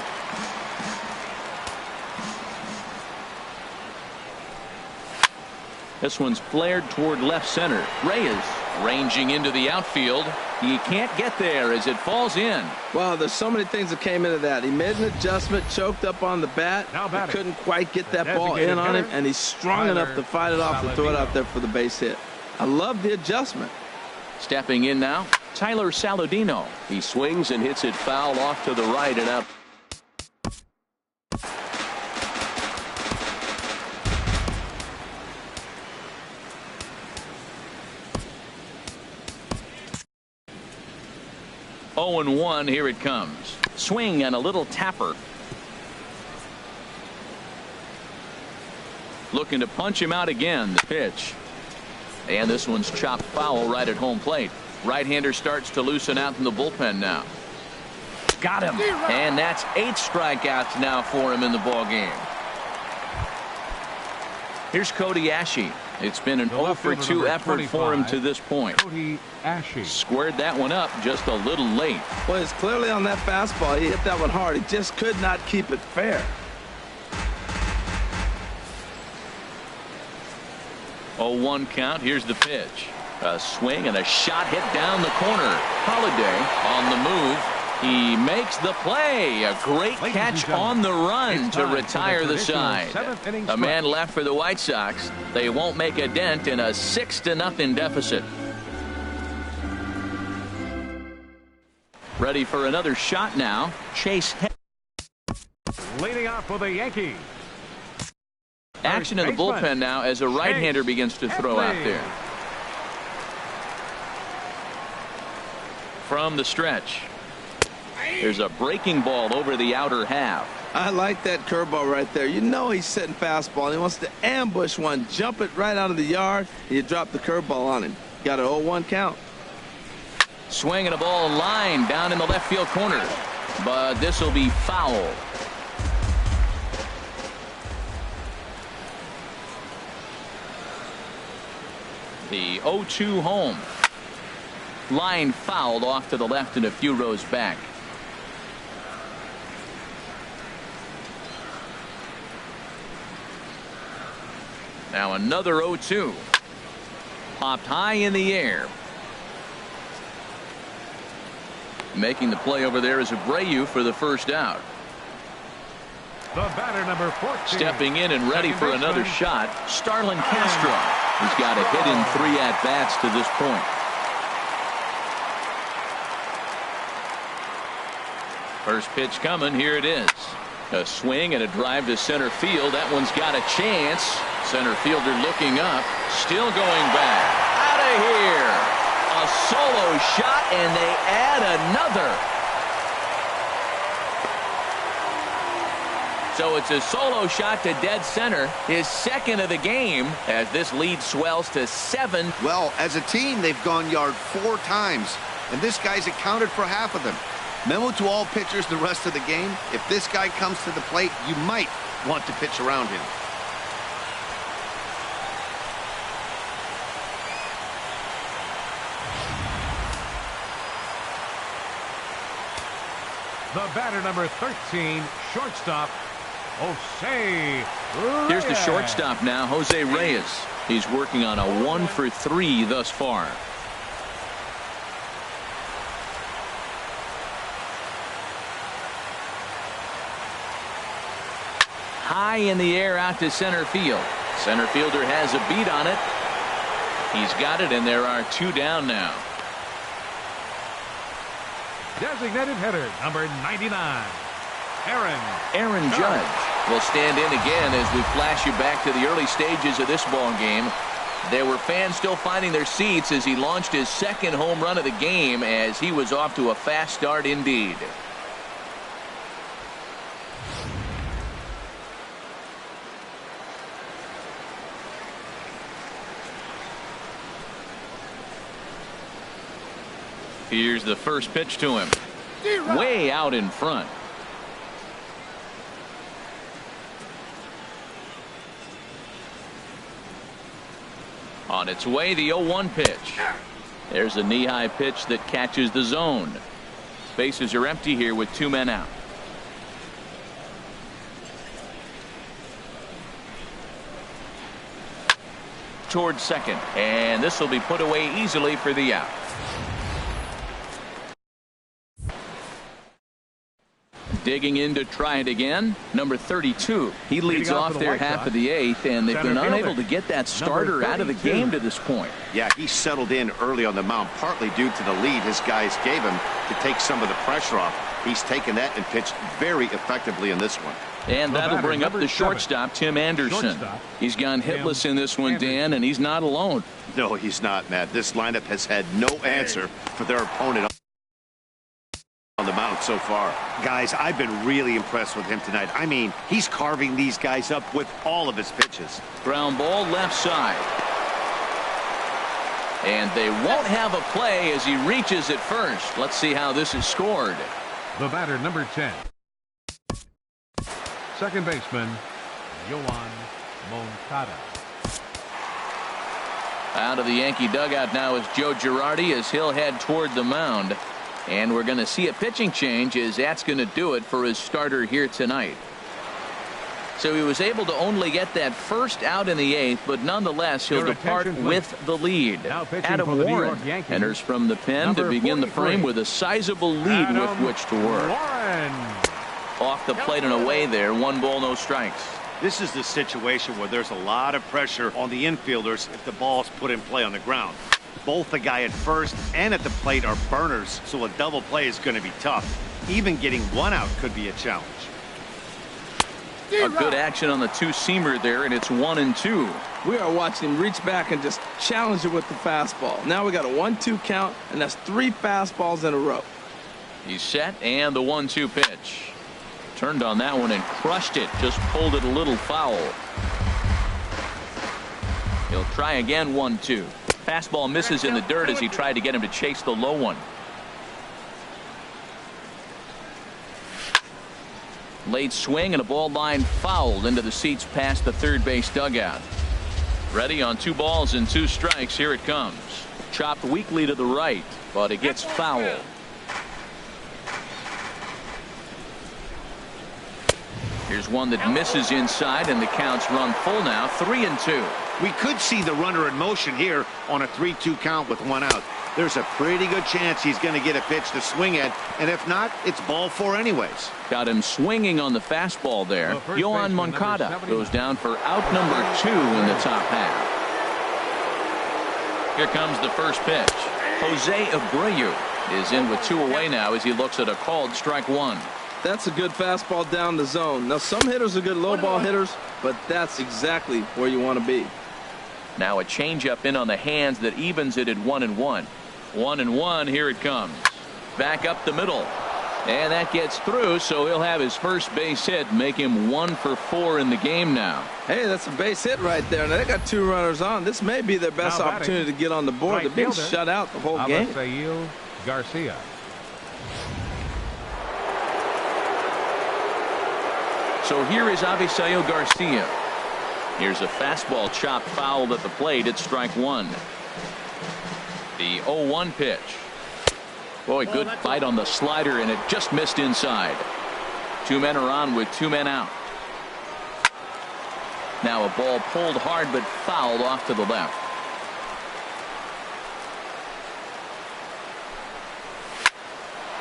This one's flared toward left center. Reyes ranging into the outfield. He can't get there as it falls in. Wow, there's so many things that came into that. He made an adjustment, choked up on the bat, but couldn't quite get that ball in on him, and he's strong enough to fight it off and throw it out there for the base hit. I love the adjustment. Stepping in now, Tyler Saladino. He swings and hits it foul off to the right and out. Oh, 0-1, here it comes. Swing and a little tapper. Looking to punch him out again. The pitch. And this one's chopped foul right at home plate. Right-hander starts to loosen out in the bullpen now. Got him. And that's 8 strikeouts now for him in the ball game. Here's Cody Ashe. It's been an 0-for-2 effort for him to this point. Cody Ashe. Squared that one up just a little late. Well, it's clearly on that fastball. He hit that one hard. He just could not keep it fair. 0-1 count. Here's the pitch. A swing and a shot hit down the corner. Holiday on the move. He makes the play. A great catch on the run to retire the side. A man left for the White Sox. They won't make a dent in a 6-0 deficit. Ready for another shot now. Chase. Leading off for the Yankees. Action in the bullpen now as a right-hander begins to throw out there. From the stretch. There's a breaking ball over the outer half. I like that curveball right there. You know he's setting fastball, and he wants to ambush one, jump it right out of the yard, and you drop the curveball on him. Got an 0-1 count. Swinging a ball line down in the left field corner. But this will be foul. The 0-2 home. Line fouled off to the left and a few rows back. Now another 0-2. Popped high in the air. Making the play over there is Abreu for the first out. The batter, number 14. Stepping in and ready for another shot, Starlin Castro. He's got a hit in 3 at-bats to this point. First pitch coming. Here it is. A swing and a drive to center field. That one's got a chance. Center fielder looking up. Still going back. Out of here. A solo shot, and they add another. So it's a solo shot to dead center. His second of the game as this lead swells to 7. Well, as a team, they've gone yard 4 times, and this guy's accounted for half of them. Memo to all pitchers the rest of the game. If this guy comes to the plate, you might want to pitch around him. The batter, number 13, shortstop, Jose Reyes. Here's the shortstop now, Jose Reyes. He's working on a 1-for-3 thus far. High in the air out to center field. Center fielder has a beat on it. He's got it, and there are 2 down now. Designated hitter, number 99, Aaron Judge will stand in again as we flash you back to the early stages of this ball game. There were fans still finding their seats as he launched his second home run of the game as he was off to a fast start indeed. Here's the first pitch to him. Way out in front. On its way, the 0-1 pitch. There's a knee-high pitch that catches the zone. Bases are empty here with 2 men out. Towards second, and this will be put away easily for the out. Digging in to try it again, number 32. He leads off their half of the 8th, and they've been unable to get that starter out of the game to this point. Yeah, he settled in early on the mound, partly due to the lead his guys gave him to take some of the pressure off. He's taken that and pitched very effectively in this one. And that'll bring up the shortstop, Tim Anderson. He's gone hitless in this one, Dan, and he's not alone. No, he's not, Matt. This lineup has had no answer for their opponent on the mound so far. Guys, I've been really impressed with him tonight. I mean, he's carving these guys up with all of his pitches. Ground ball left side. And they won't have a play as he reaches it first. Let's see how this is scored. The batter, number 10. Second baseman, Yoan Moncada. Out of the Yankee dugout now is Joe Girardi as he'll head toward the mound. And we're going to see a pitching change as that's going to do it for his starter here tonight. So he was able to only get that first out in the 8th, but nonetheless he'll depart with the lead. Adam Warren enters from the pen to begin the frame with a sizable lead with which to work. Off the plate and away there, 1 ball, no strikes. This is the situation where there's a lot of pressure on the infielders if the ball's put in play on the ground. Both the guy at first and at the plate are burners, so a double play is going to be tough. Even getting 1 out could be a challenge. A good action on the 2-seamer there, and it's 1-2. We are watching him reach back and just challenge it with the fastball. Now we got a 1-2 count, and that's 3 fastballs in a row. He's set, and the 1-2 pitch. Turned on that one and crushed it. Just pulled it a little foul. He'll try again, 1-2. Fastball misses in the dirt as he tried to get him to chase the low one. Late swing and a ball line fouled into the seats past the third base dugout. Ready on 2 balls and 2 strikes. Here it comes. Chopped weakly to the right, but it gets foul. Here's one that misses inside, and the count's run full now, 3-2. We could see the runner in motion here on a 3-2 count with 1 out. There's a pretty good chance he's going to get a pitch to swing at, and if not, it's ball 4 anyways. Got him swinging on the fastball there. Yoan Moncada goes down for out number 2 in the top half. Here comes the first pitch. Jose Abreu is in with 2 away now as he looks at a called strike 1. That's a good fastball down the zone. Now, some hitters are good low ball hitters, but that's exactly where you want to be. Now a changeup in on the hands that evens it at 1-1. 1-1. Here it comes. Back up the middle. And that gets through, so he'll have his first base hit, make him 1 for 4 in the game now. Hey, that's a base hit right there. Now they got 2 runners on. This may be their best opportunity to get on the board. They're being shut out the whole game. Garcia. So here is Avisail Garcia. Here's a fastball chopped fouled at the plate. It's strike 1. The 0-1 pitch. Boy, good bite on the slider, and it just missed inside. 2 men are on with 2 men out. Now a ball pulled hard but fouled off to the left.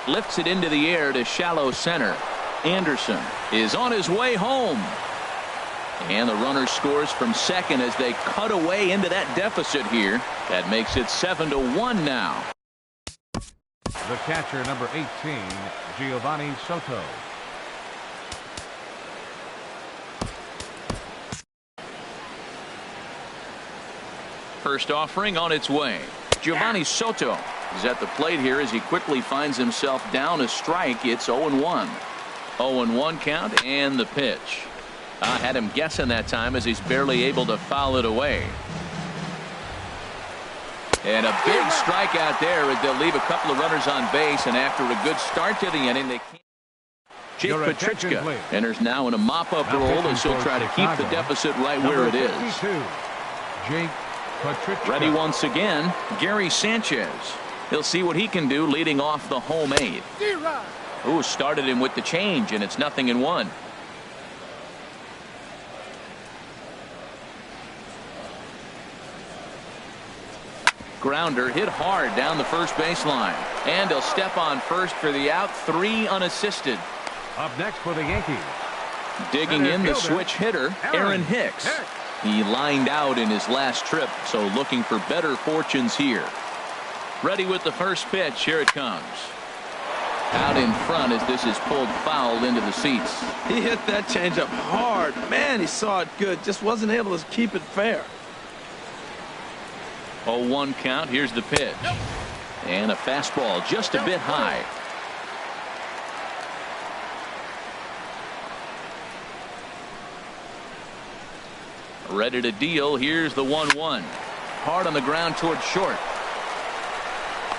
Lifts it into the air to shallow center. Anderson is on his way home. And the runner scores from second as they cut away into that deficit here. That makes it 7-1 now. The catcher, number 18, Giovanni Soto. First offering on its way. Giovanni Soto is at the plate here as he quickly finds himself down a strike. It's 0-1. 0-1 count and the pitch. I had him guessing that time as he's barely able to foul it away. And a big strikeout there as they'll leave a couple of runners on base, and after a good start to the inning, they can't. Jake Petrichka enters now in a mop-up role as he'll try to keep the deficit right where it is. Jake Ready once again, Gary Sanchez. He'll see what he can do leading off the home 8. Ooh, started him with the change, and it's 0-1. Grounder hit hard down the first baseline. And he'll step on first for the out. 3 unassisted. Up next for the Yankees. Digging in the switch hitter, Aaron Hicks. He lined out in his last trip, so looking for better fortunes here. Ready with the first pitch. Here it comes. Out in front as this is pulled foul into the seats. He hit that changeup hard. Man, he saw it good. Just wasn't able to keep it fair. 0-1 count. Here's the pitch. And a fastball just a bit high. Ready to deal. Here's the 1-1. Hard on the ground towards short.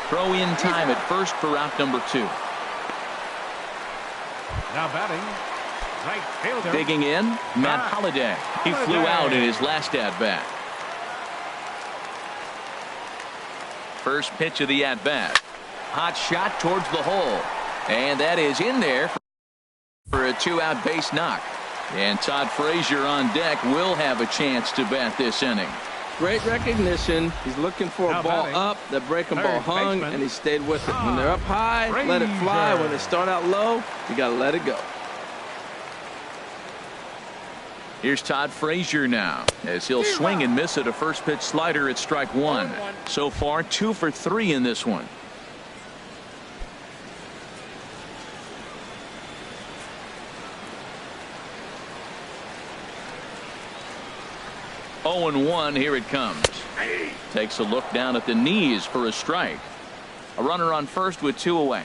Throw in time at first for out number 2. Now batting, right fielder. Digging in, Matt Holliday. He flew out in his last at-bat. First pitch of the at-bat. Hot shot towards the hole. And that is in there for a 2-out base knock. And Todd Frazier on deck will have a chance to bat this inning. Great recognition. He's looking for a ball up. That breaking ball hung, and he stayed with it. When they're up high, let it fly. When they start out low, you got to let it go. Here's Todd Frazier now, as he'll swing and miss at a first pitch slider at strike 1. So far, 2 for 3 in this one. Oh, 0-1. Here it comes. Takes a look down at the knees for a strike. A runner on first with 2 away.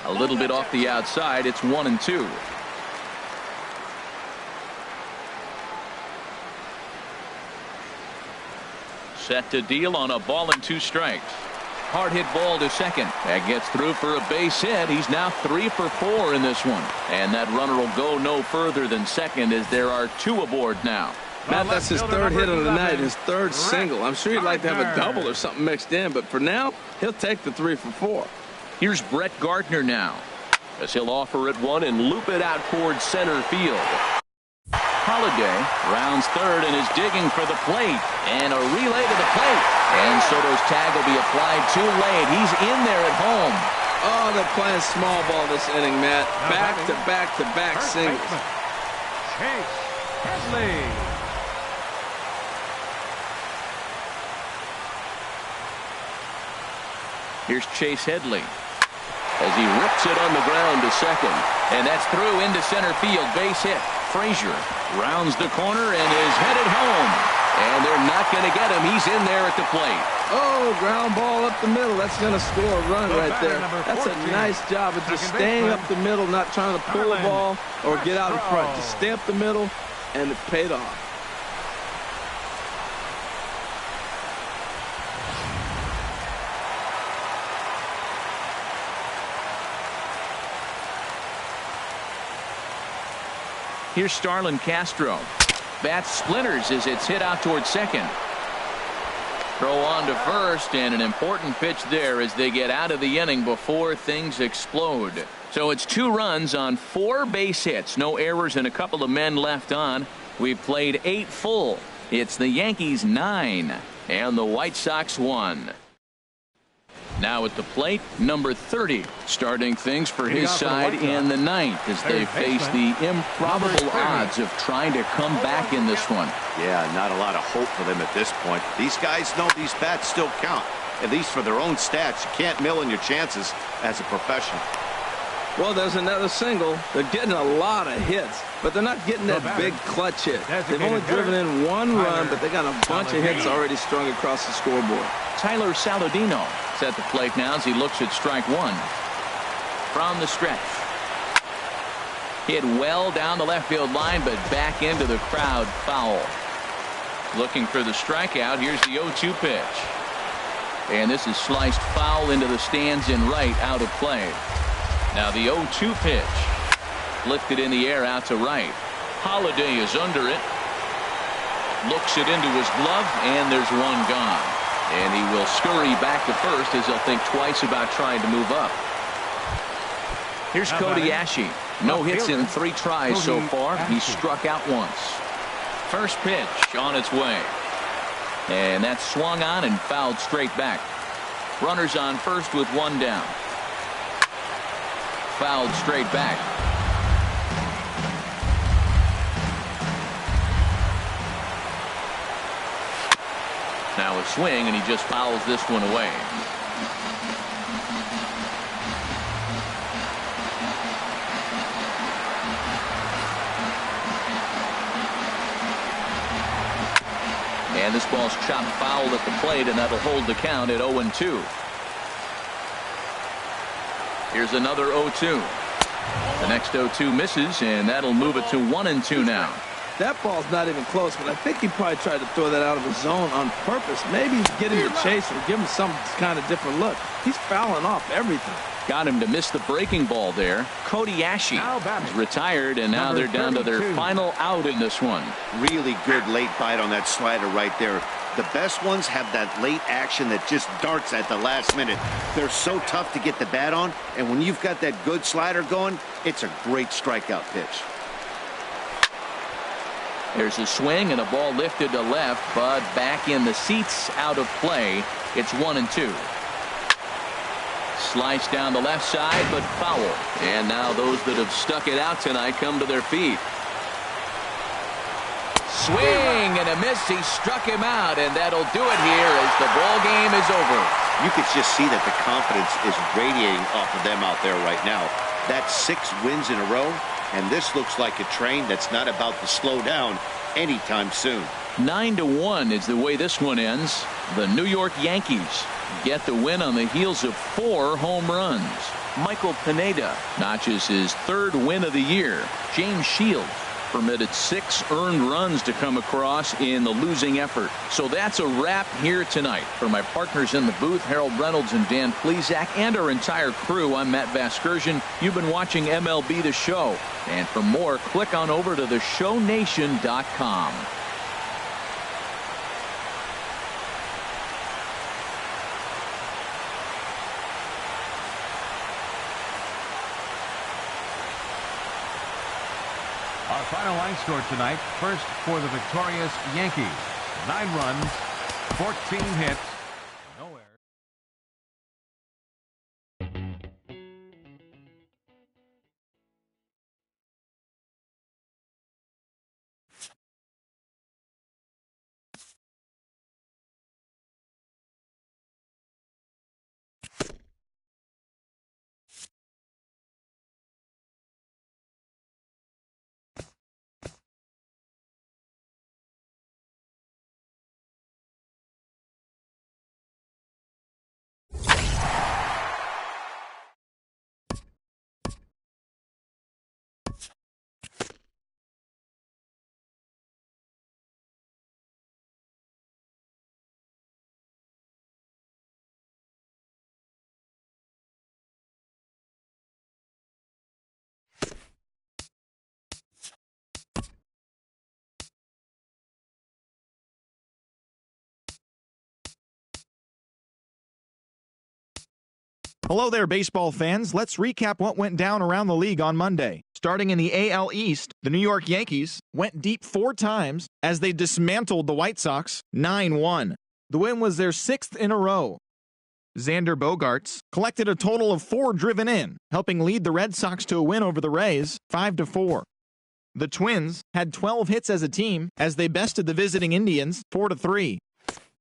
A little bit off the outside. It's 1-2. Set to deal on a ball and 2 strikes. Hard hit ball to second. That gets through for a base hit. He's now 3 for 4 in this one. And that runner will go no further than second as there are 2 aboard now. Matt, that's his 3rd hit of the night, his 3rd single. I'm sure he'd like to have a double or something mixed in, but for now, he'll take the 3 for 4. Here's Brett Gardner now, as he'll offer it one and loop it out towards center field. Holliday rounds third and is digging for the plate, and a relay to the plate. And Soto's tag will be applied too late. He's in there at home. Oh, they're playing small ball this inning, Matt. Back-to-back singles. Chase Headley. Here's Chase Headley as he rips it on the ground to second. And that's through into center field. Base hit. Frazier rounds the corner and is headed home. And they're not going to get him. He's in there at the plate. Oh, ground ball up the middle. That's going to score a run right there. That's a nice job of just staying up the middle, not trying to pull the ball or get out in front. Just stay up the middle, and it paid off. Here's Starlin Castro. Bat splinters as it's hit out towards second. Throw on to first, and an important pitch there as they get out of the inning before things explode. So it's 2 runs on 4 base hits. No errors and a couple of men left on. We've played 8 full. It's the Yankees 9 and the White Sox 1. Now at the plate, number 30, starting things for his side in the 9th as they face the improbable odds of trying to come back in this one. Yeah, not a lot of hope for them at this point. These guys know these bats still count, at least for their own stats. You can't mill in your chances as a professional. Well, there's another single. They're getting a lot of hits, but they're not getting that big clutch hit. They've only driven in 1 run, but they got a bunch of hits already strung across the scoreboard. Tyler Saladino is at the plate now as he looks at strike 1. From the stretch. Hit well down the left field line, but back into the crowd, foul. Looking for the strikeout. Here's the 0-2 pitch. And this is sliced foul into the stands in right, out of play. Now the 0-2 pitch. Lifted in the air out to right. Holiday is under it. Looks it into his glove, and there's one gone. And he will scurry back to first as he'll think twice about trying to move up. Here's Cody Ashe. No hits in 3 tries so far. He struck out once. First pitch on its way. And that's swung on and fouled straight back. Runners on first with 1 down. Fouled straight back. Now a swing, and he just fouls this one away. And this ball's chopped foul at the plate, and that'll hold the count at 0-2. Here's another 0-2. The next 0-2 misses, and that'll move it to 1-2 now. That ball's not even close, but I think he probably tried to throw that out of his zone on purpose. Maybe he's getting the chase or give him some kind of different look. He's fouling off everything. Got him to miss the breaking ball there. Cody Ashe is retired, and now they're down to their final out in this one. Really good late bite on that slider right there. The best ones have that late action that just darts at the last minute. They're so tough to get the bat on, and when you've got that good slider going, it's a great strikeout pitch. There's a swing and a ball lifted to left, but back in the seats, out of play. It's 1-2. Sliced down the left side, but foul. And now those that have stuck it out tonight come to their feet. Swing and a miss. He struck him out, and that'll do it here as the ball game is over. You could just see that the confidence is radiating off of them out there right now. That's 6 wins in a row, and this looks like a train that's not about to slow down anytime soon. 9-1 is the way this one ends. The New York Yankees get the win on the heels of 4 home runs. Michael Pineda notches his 3rd win of the year. James Shields permitted 6 earned runs to come across in the losing effort. So that's a wrap here tonight. For my partners in the booth, Harold Reynolds and Dan Plesac, and our entire crew, I'm Matt Vasgersian. You've been watching MLB The Show. And for more, click on over to theshownation.com. Our final line score tonight. First for the victorious Yankees. 9 runs, 14 hits, no errors. Hello there, baseball fans. Let's recap what went down around the league on Monday. Starting in the AL East, the New York Yankees went deep 4 times as they dismantled the White Sox 9-1. The win was their 6th in a row. Xander Bogaerts collected a total of 4 driven in, helping lead the Red Sox to a win over the Rays 5-4. The Twins had 12 hits as a team as they bested the visiting Indians 4-3.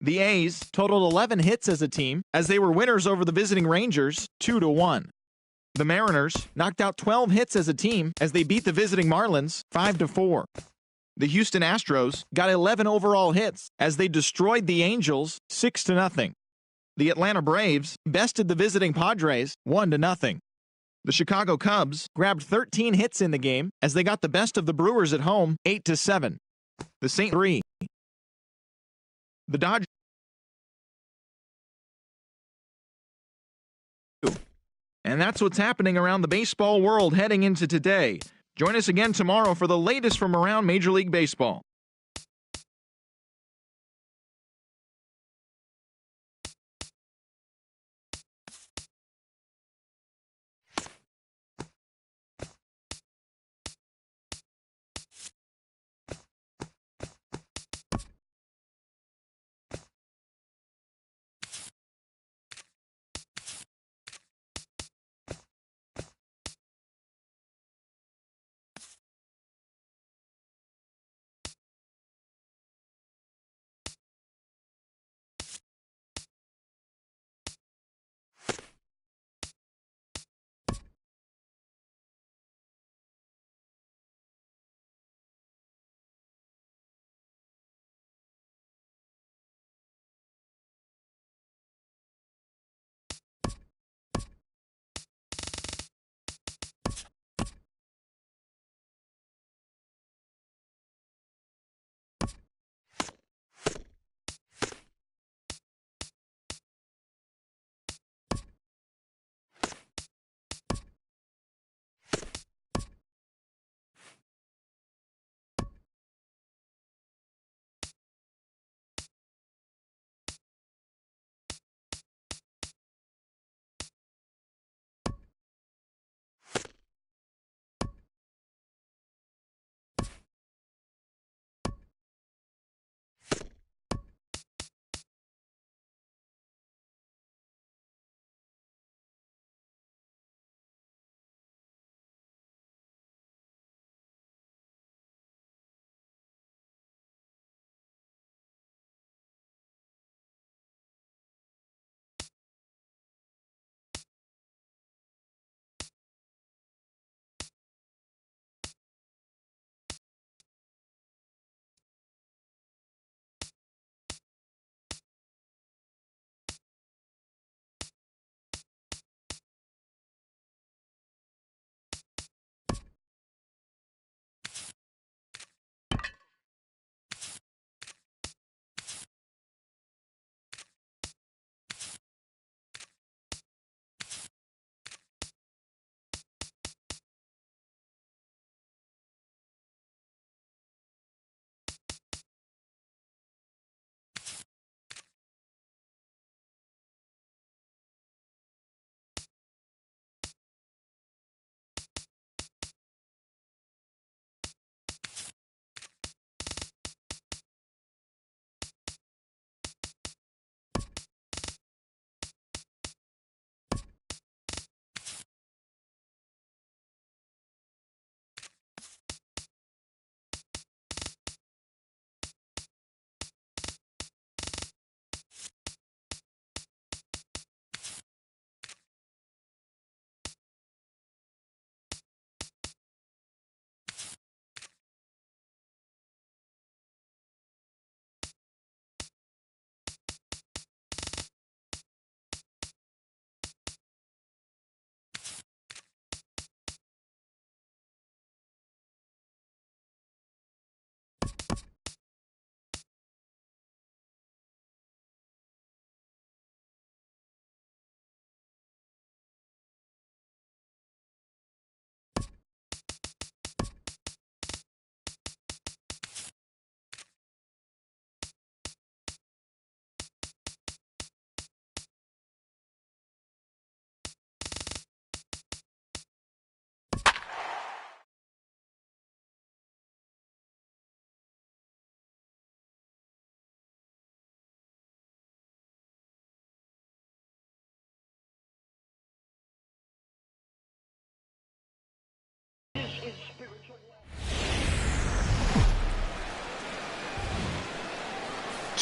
The A's totaled 11 hits as a team as they were winners over the visiting Rangers 2-1. The Mariners knocked out 12 hits as a team as they beat the visiting Marlins 5-4. The Houston Astros got 11 overall hits as they destroyed the Angels 6-0. The Atlanta Braves bested the visiting Padres 1-0. The Chicago Cubs grabbed 13 hits in the game as they got the best of the Brewers at home 8-7. The St. 3. The Dodgers And that's what's happening around the baseball world heading into today. Join us again tomorrow for the latest from around Major League Baseball.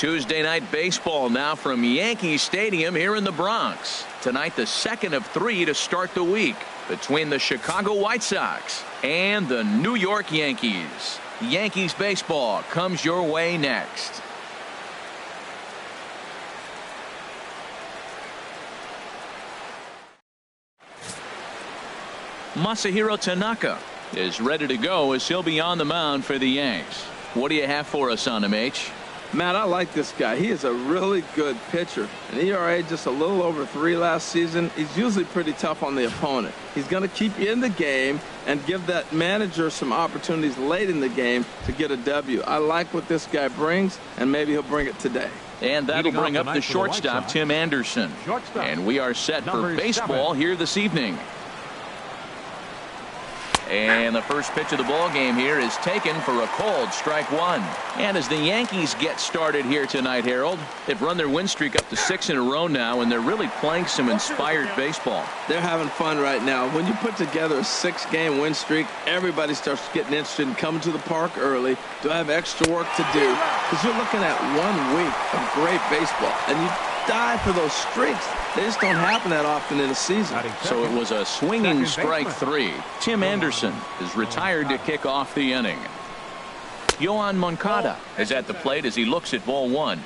Tuesday night baseball now from Yankee Stadium here in the Bronx. Tonight, the second of three to start the week between the Chicago White Sox and the New York Yankees. Yankees baseball comes your way next. Masahiro Tanaka is ready to go as he'll be on the mound for the Yanks. What do you have for us on him, H? Matt, I like this guy. He is a really good pitcher. An ERA just a little over 3 last season. He's usually pretty tough on the opponent. He's going to keep you in the game and give that manager some opportunities late in the game to get a W. I like what this guy brings, and maybe he'll bring it today. And that'll bring up the shortstop, Tim Anderson. And we are set for baseball here this evening. And the first pitch of the ball game here is taken for a cold strike one. And as the Yankees get started here tonight, Harold, they've run their win streak up to 6 in a row now, and they're really playing some inspired baseball. They're having fun right now. When you put together a 6-game win streak, everybody starts getting interested in coming to the park early. Do I have extra work to do? Because you're looking at 1 week of great baseball, and you die for those streaks. They just don't happen that often in a season. So it was a swinging strike 3. Tim Anderson is retired to kick off the inning. Yohan Moncada is at the plate as he looks at ball 1.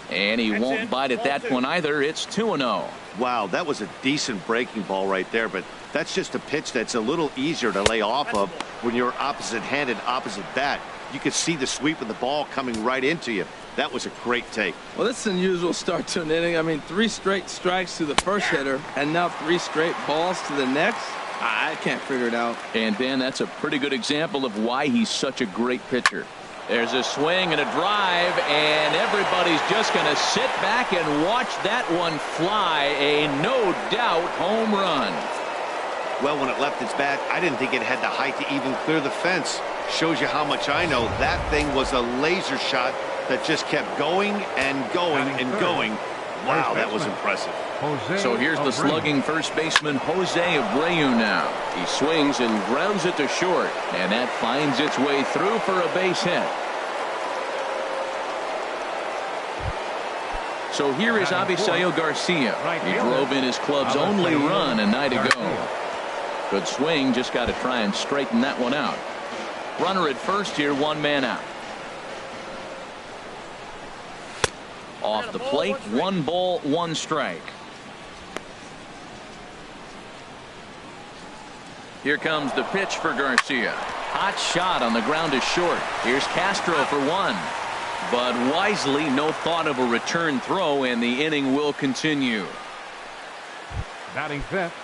And he won't bite at that one either. It's 2-0. Wow, that was a decent breaking ball right there, but that's just a pitch that's a little easier to lay off of when you're opposite-handed, opposite bat. You could see the sweep of the ball coming right into you. That was a great take. Well, this is an unusual start to an inning. I mean, 3 straight strikes to the first hitter, and now 3 straight balls to the next. I can't figure it out. And, Ben, that's a pretty good example of why he's such a great pitcher. There's a swing and a drive, and everybody's just going to sit back and watch that one fly. A no-doubt home run. Well, when it left its bat, I didn't think it had the height to even clear the fence. Shows you how much I know. That thing was a laser shot that just kept going and going and going. Wow, that was impressive. So here's the slugging first baseman, Jose Abreu now. He swings and grounds it to short, and that finds its way through for a base hit. So here is Avisail Garcia. He drove in his club's only run a night ago. Good swing, just got to try and straighten that one out. Runner at first here, 1 man out. Off the plate, 1 ball, 1 strike. Here comes the pitch for Garcia. Hot shot on the ground is short. Here's Castro for 1. But wisely, no thought of a return throw, and the inning will continue. Batting fifth,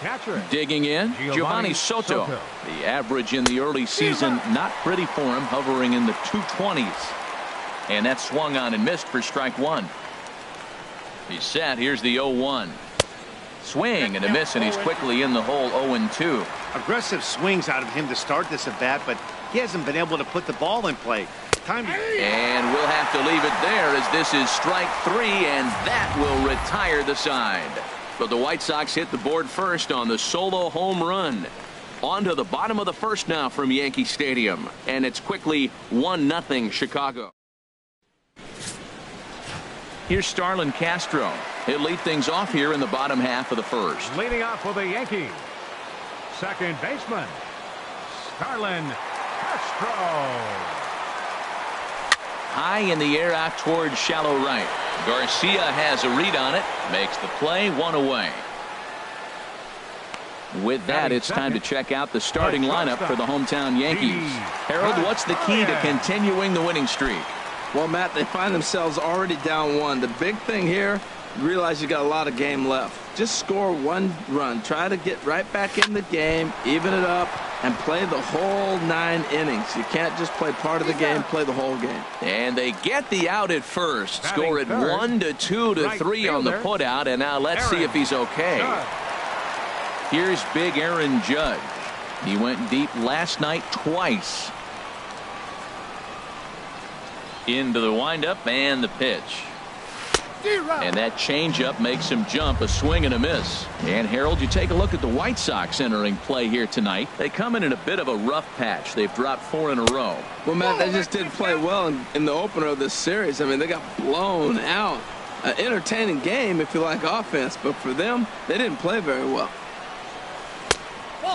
catcher. Digging in, Giovanni Soto. The average in the early season, not pretty for him, hovering in the 220s. And that swung on and missed for strike 1. He's set. Here's the 0-1. Swing and a miss, and he's quickly in the hole. 0-2. Aggressive swings out of him to start this at bat, but he hasn't been able to put the ball in play. And we'll have to leave it there as this is strike 3, and that will retire the side. But the White Sox hit the board first on the solo home run. On to the bottom of the first now from Yankee Stadium, and it's quickly 1-0 Chicago. Here's Starlin Castro. He'll lead things off here in the bottom half of the first. Leading off for the Yankees, second baseman, Starlin Castro. High in the air out towards shallow right. Garcia has a read on it. Makes the play, 1 away. With that, it's time to check out the starting lineup for the hometown Yankees. Harold, what's the key to continuing the winning streak? Well, Matt, they find themselves already down 1. The big thing here, realize you got a lot of game left. Just score 1 run. Try to get right back in the game, even it up, and play the whole 9 innings. You can't just play part of the game, play the whole game. And they get the out at first. Score it 1-2-3 on the putout, and now let's see if he's okay. Here's big Aaron Judge. He went deep last night twice. Into the windup and the pitch. And that changeup makes him jump. A swing and a miss. And Harold, you take a look at the White Sox entering play here tonight. They come in a bit of a rough patch. They've dropped 4 in a row. Well, Matt, they just didn't play well in the opener of this series. I mean, they got blown out. An entertaining game if you like offense, but for them, they didn't play very well.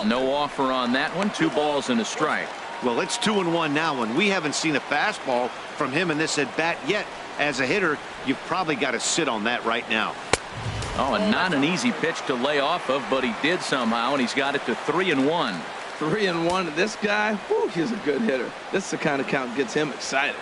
No offer on that one. 2 balls and a strike. Well, it's 2-1 now, and we haven't seen a fastball from him in this at bat yet. As a hitter, you've probably got to sit on that right now. Oh, and not an easy pitch to lay off of, but he did somehow, and he's got it to 3-1. 3-1. This guy, whew, he's a good hitter. This is the kind of count gets him excited.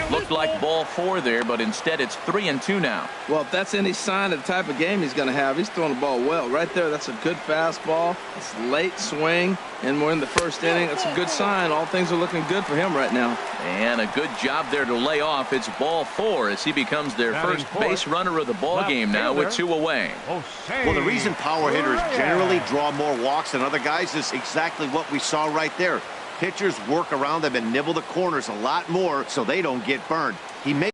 Looked like ball 4 there, but instead it's 3-2 now. Well, if that's any sign of the type of game he's going to have, he's throwing the ball well. Right there, that's a good fastball. It's late swing, and we're in the first inning. That's a good sign. All things are looking good for him right now. And a good job there to lay off. It's ball 4 as he becomes their first base runner of the ball game now with 2 away. Well, the reason power hitters generally draw more walks than other guys is exactly what we saw right there. Pitchers work around them and nibble the corners a lot more so they don't get burned. He made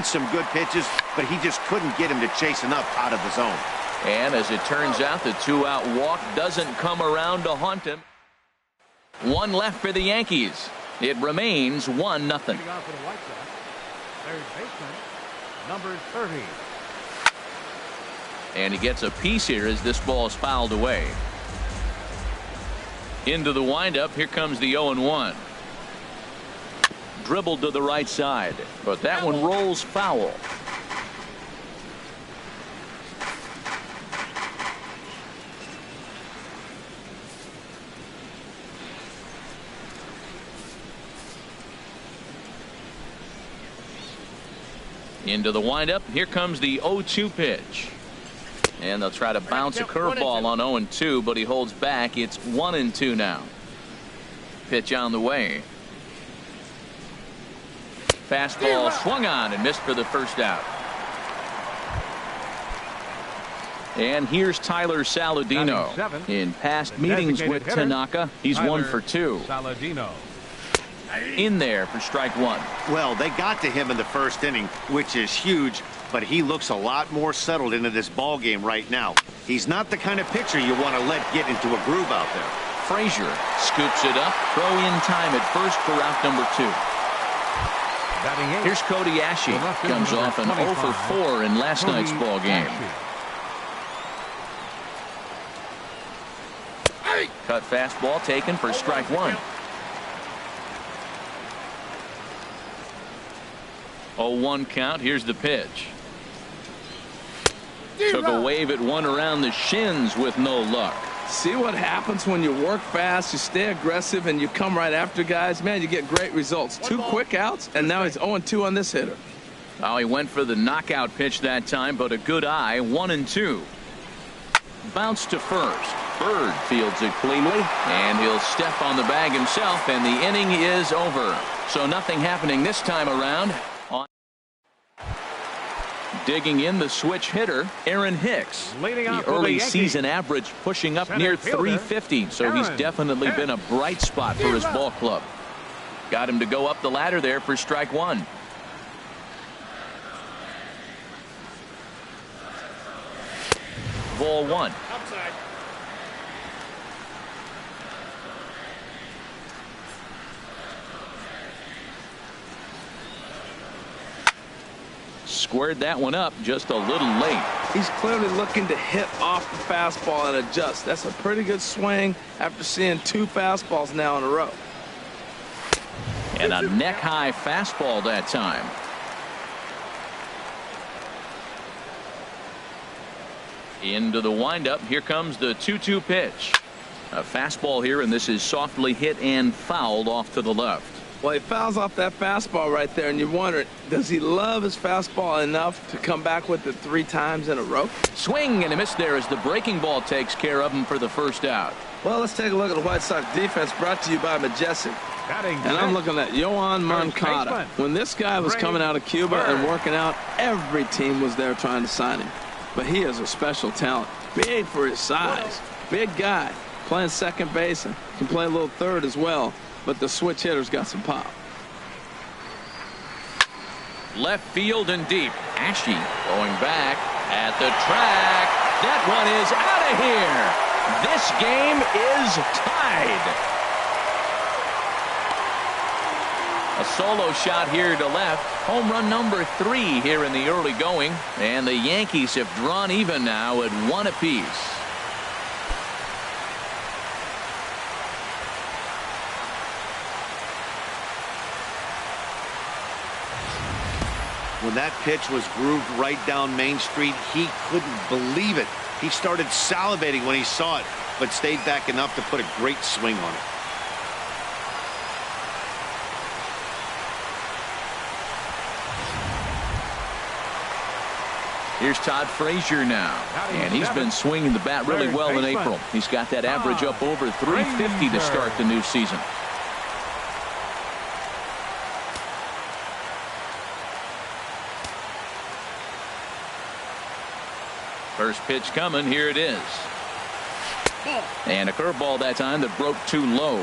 some good pitches, but he just couldn't get him to chase enough out of the zone. And as it turns out, the 2-out walk doesn't come around to haunt him. 1 left for the Yankees. It remains 1-0. Third baseman, number 30. And he gets a piece here as this ball is fouled away. Into the windup. Here comes the 0-1. Dribbled to the right side, but that one rolls foul. Into the windup. Here comes the 0-2 pitch. And they'll try to bounce a curveball on 0-2, but he holds back. It's 1-2 now. Pitch on the way. Fastball swung on and missed for the first out. And here's Tyler Saladino. In past meetings with Tanaka, he's 1 for 2. Saladino. In there for strike 1. Well, they got to him in the first inning, which is huge, but he looks a lot more settled into this ball game right now. He's not the kind of pitcher you want to let get into a groove out there. Frazier scoops it up. Throw in time at first for out number 2. Here's Cody Ashe. Comes off an 0 for 4 in last night's ball game. Cut fastball taken for strike 1. 0-1 count. Here's the pitch. Took a wave at one around the shins with no luck. See what happens when you work fast, you stay aggressive, and you come right after guys? Man, you get great results. 2 quick outs, and now he's 0-2 on this hitter. Oh, he went for the knockout pitch that time, but a good eye. 1-2. Bounce to first. Bird fields it cleanly, and he'll step on the bag himself, and the inning is over. So nothing happening this time around. Digging in the switch hitter, Aaron Hicks. The early season average pushing up near 350, so he's definitely been a bright spot for his ball club. Got him to go up the ladder there for strike 1. Ball 1. Squared that one up just a little late. He's clearly looking to hit off the fastball and adjust. That's a pretty good swing after seeing 2 fastballs now in a row. And a neck-high fastball that time. Into the windup. Here comes the 2-2 pitch. A fastball here, and this is softly hit and fouled off to the left. Well, he fouls off that fastball right there, and you wonder, does he love his fastball enough to come back with it 3 times in a row? Swing and a miss there as the breaking ball takes care of him for the first out. Well, let's take a look at the White Sox defense brought to you by Majestic. And I'm looking at Yohan Moncada. When this guy was coming out of Cuba and working out, every team was there trying to sign him. But he is a special talent. Big for his size. Big guy. Playing second base and can play a little third as well. But the switch hitter's got some pop. Left field and deep. Ashe going back at the track. That one is out of here. This game is tied. A solo shot here to left. Home run number 3 here in the early going. And the Yankees have drawn even now at 1 apiece. When that pitch was grooved right down Main Street, he couldn't believe it. He started salivating when he saw it, but stayed back enough to put a great swing on it. Here's Todd Frazier now, and he's been swinging the bat really well in April. He's got that average up over 350 to start the new season. First pitch coming. Here it is. And a curveball that time that broke too low.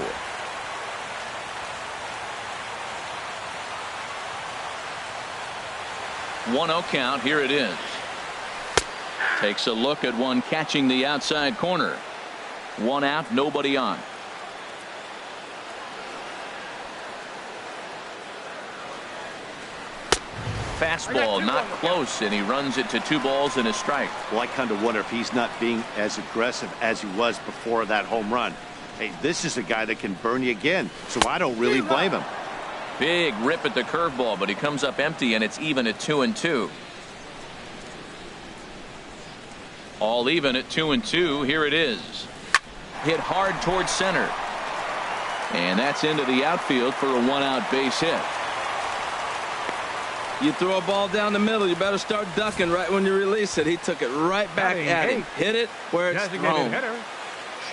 1-0 count. Here it is. Takes a look at one catching the outside corner. 1 out, nobody on. Fastball not close, and he runs it to 2 balls and a strike. Well, I kind of wonder if he's not being as aggressive as he was before that home run. Hey, this is a guy that can burn you again, so I don't really blame him. Big rip at the curveball, but he comes up empty, and it's even at 2-2. All even at 2-2. Here it is. Hit hard towards center. And that's into the outfield for a 1-out base hit. You throw a ball down the middle, you better start ducking right when you release it. He took it right back at him. Hit it where it's thrown. Hitter,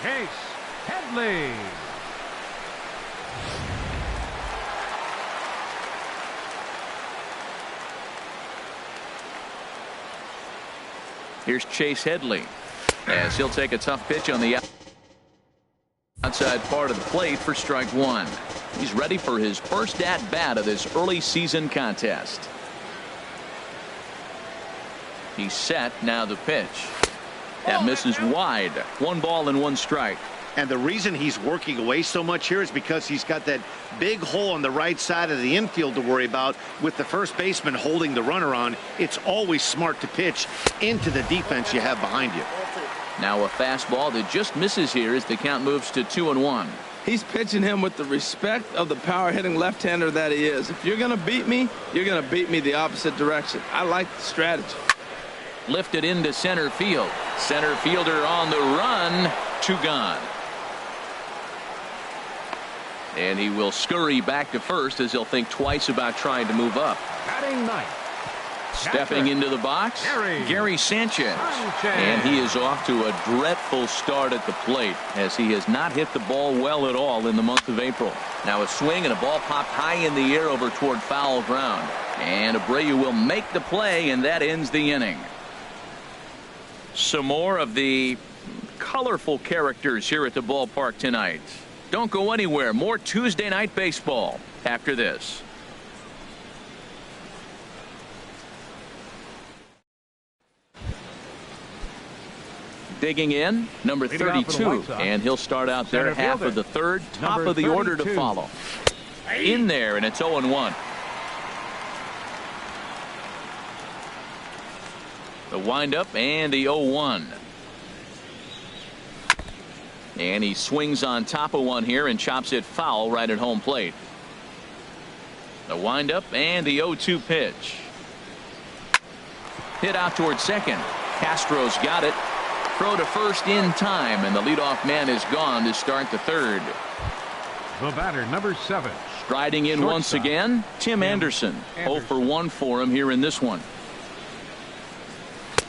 Chase Headley. Here's Chase Headley, as he'll take a tough pitch on the outside part of the plate for strike 1. He's ready for his first at-bat of this early season contest. He's set. Now the pitch. That misses wide. 1 ball and 1 strike. And the reason he's working away so much here is because he's got that big hole on the right side of the infield to worry about. With the first baseman holding the runner on, it's always smart to pitch into the defense you have behind you. Now a fastball that just misses here as the count moves to 2-1. He's pitching him with the respect of the power-hitting left-hander that he is. If you're going to beat me, you're going to beat me the opposite direction. I like the strategy. Lifted into center field. Center fielder on the run. 2 gone. And he will scurry back to first as he'll think twice about trying to move up. Batting ninth. Stepping into the box, Gary Sanchez. And he is off to a dreadful start at the plate as he has not hit the ball well at all in the month of April. Now a swing and a ball popped high in the air over toward foul ground. And Abreu will make the play, and that ends the inning. Some more of the colorful characters here at the ballpark tonight. Don't go anywhere. More Tuesday night baseball after this. Digging in, number 32, and he'll start out there half of the third, top of the order to follow. In there, and it's 0-1. The windup and the 0-1. And he swings on top of one here and chops it foul right at home plate. The windup and the 0-2 pitch. Hit out towards second. Castro's got it. Throw to first in time, and the leadoff man is gone to start the third. The batter, number 7. Striding in once again, Tim Anderson. 0 for 1 for him here in this one.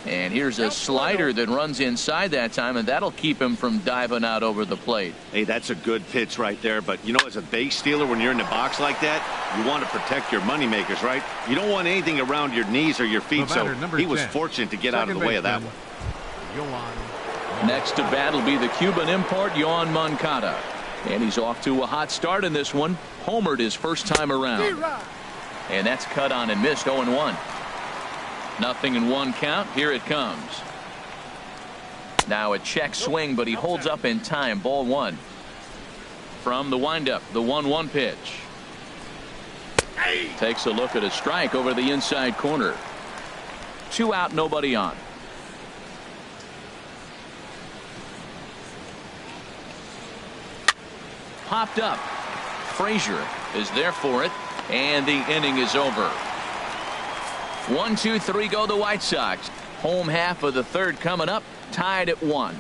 And here's a slider that runs inside that time, and that'll keep him from diving out over the plate. Hey, that's a good pitch right there. But, you know, as a base stealer, when you're in the box like that, you want to protect your moneymakers, right? You don't want anything around your knees or your feet, so he was fortunate to get out of the way of that one. Next to bat will be the Cuban import, Yoan Moncada. And he's off to a hot start in this one. Homered his first time around. And that's cut on and missed. 0-1. Nothing in 1 count. Here it comes. Now a check swing, but he holds up in time. Ball 1. From the windup, the 1-1 pitch. Takes a look at a strike over the inside corner. 2 out, nobody on. Popped up. Frazier is there for it, and the inning is over. 1-2-3 go the White Sox. Home half of the third coming up, tied at 1.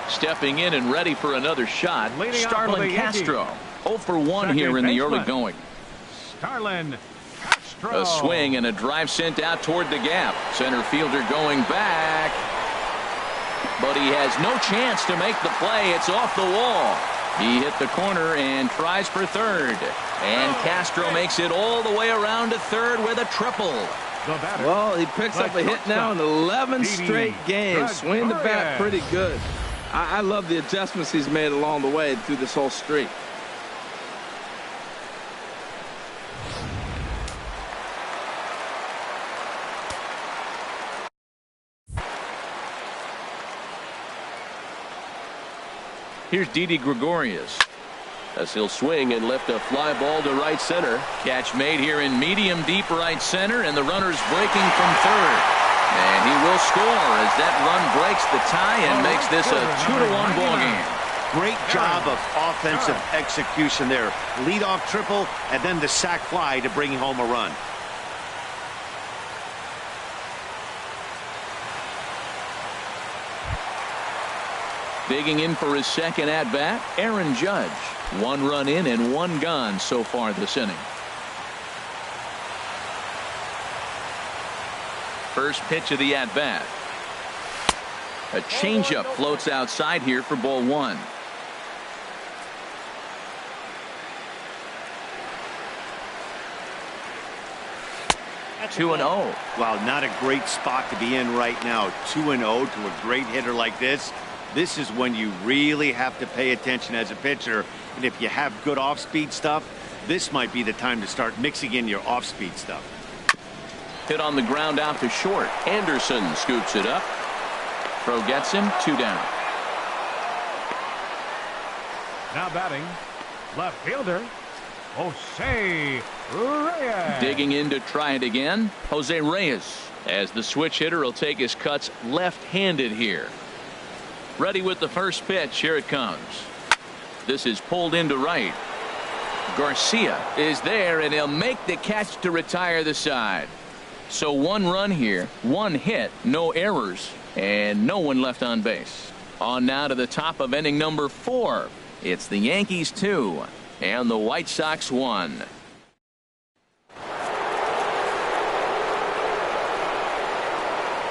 Stepping in and ready for another shot, Starlin Castro. 0 for 1 here in the early going. Starlin Castro. A swing and a drive sent out toward the gap. Center fielder going back. But he has no chance to make the play. It's off the wall. He hit the corner and tries for third. And Castro makes it all the way around to third with a triple. Well, he picks up a hit now in 11 straight games. Swinging the bat pretty good. I love the adjustments he's made along the way through this whole streak. Here's Didi Gregorius as he'll swing and lift a fly ball to right center. Catch made here in medium deep right center, and the runner's breaking from third. And he will score as that run breaks the tie and makes this a 2-1 ball game. Great job of offensive execution there. Leadoff triple and then the sac fly to bring home a run. Digging in for his second at-bat, Aaron Judge. 1 run in and 1 gone so far this inning. First pitch of the at-bat. A changeup floats outside here for ball 1. That's 2-0. Wow, not a great spot to be in right now. 2-0 to a great hitter like this. This is when you really have to pay attention as a pitcher. And if you have good off-speed stuff, this might be the time to start mixing in your off-speed stuff. Hit on the ground out to short. Anderson scoops it up. Throw gets him. 2 down. Now batting, left fielder, Jose Reyes. Digging in to try it again, Jose Reyes. As the switch hitter will take his cuts left-handed here. Ready with the first pitch. Here it comes. This is pulled into right. Garcia is there, and he'll make the catch to retire the side. So 1 run here, 1 hit, no errors, and no one left on base. On now to the top of inning number 4. It's the Yankees 2 and the White Sox 1.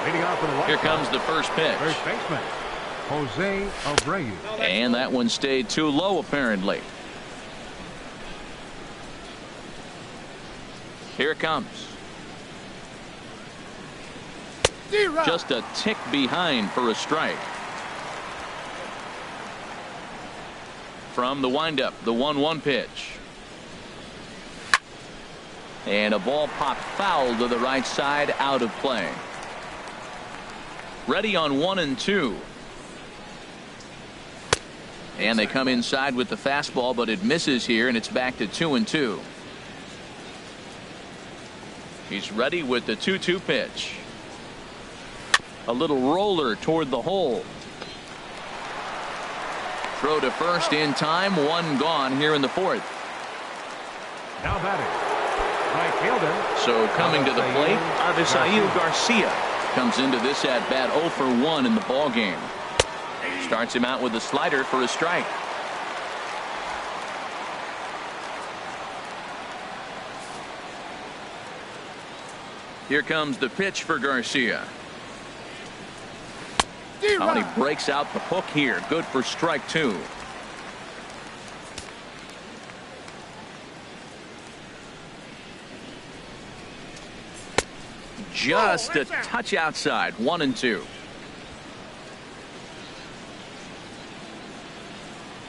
Leading off for the White Here Sox, comes the first pitch. first baseman Jose Abreu. And that one stayed too low apparently. Here it comes. Just a tick behind for a strike. From the windup, the 1-1 pitch. And a ball popped foul to the right side, out of play. Ready on 1 and 2. And they come inside with the fastball, but it misses here, and it's back to 2 and 2. He's ready with the 2-2 pitch. A little roller toward the hole. Throw to first in time. 1 gone here in the 4th. Now batting, right fielder. So coming to the plate, Avisail Garcia comes into this at bat 0 for 1 in the ball game. Starts him out with a slider for a strike. Here comes the pitch for Garcia. Oh, and he breaks out the hook here. Good for strike 2. Just a touch outside. 1 and 2.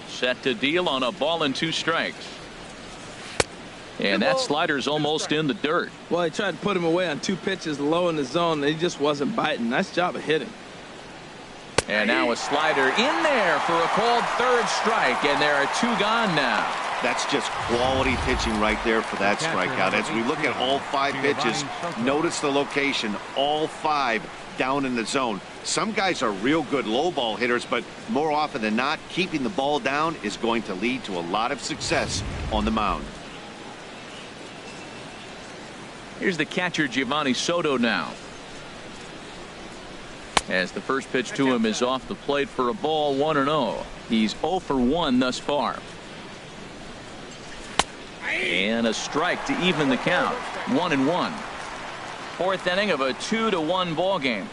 Set to deal on a ball and 2 strikes. And that slider's almost in the dirt. Well, he tried to put him away on 2 pitches low in the zone, and he just wasn't biting. Nice job of hitting. And now a slider in there for a called third strike, and there are 2 gone now. That's just quality pitching right there for that strikeout. As we look at all 5 pitches, notice the location, all 5 down in the zone. Some guys are real good low ball hitters, but more often than not, keeping the ball down is going to lead to a lot of success on the mound. Here's the catcher, Giovanni Soto, now. As the first pitch to him is off the plate for a ball, 1-0. He's 0 for 1 thus far. And a strike to even the count. 1-1. 4th inning of a 2-1 ball game.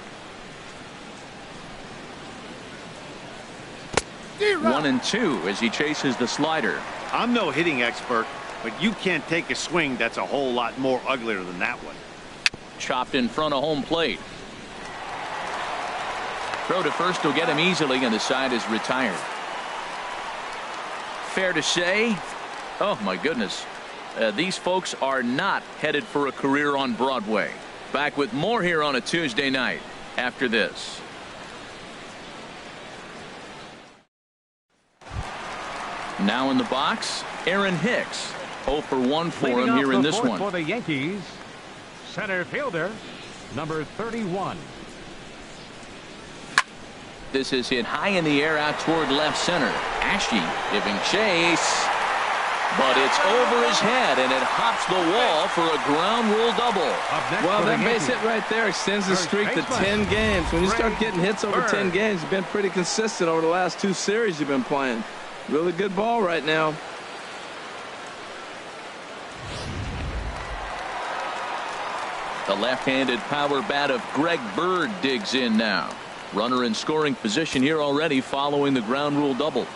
1-2 as he chases the slider. I'm no hitting expert, but you can't take a swing that's a whole lot more uglier than that one. Chopped in front of home plate. Throw to first will get him easily, and the side is retired. Fair to say, oh my goodness, these folks are not headed for a career on Broadway. Back with more here on a Tuesday night after this. Now in the box, Aaron Hicks. 0 for 1 for him here in this one. For the Yankees, center fielder, number 31. This is hit high in the air out toward left center. Ashe giving chase, but it's over his head, and it hops the wall for a ground rule double. Well, that base hit right there extends the streak to 10 games. When you start getting hits over 10 games, you've been pretty consistent over the last 2 series you've been playing. Really good ball right now. The left-handed power bat of Greg Bird digs in now. Runner in scoring position here already following the ground rule double.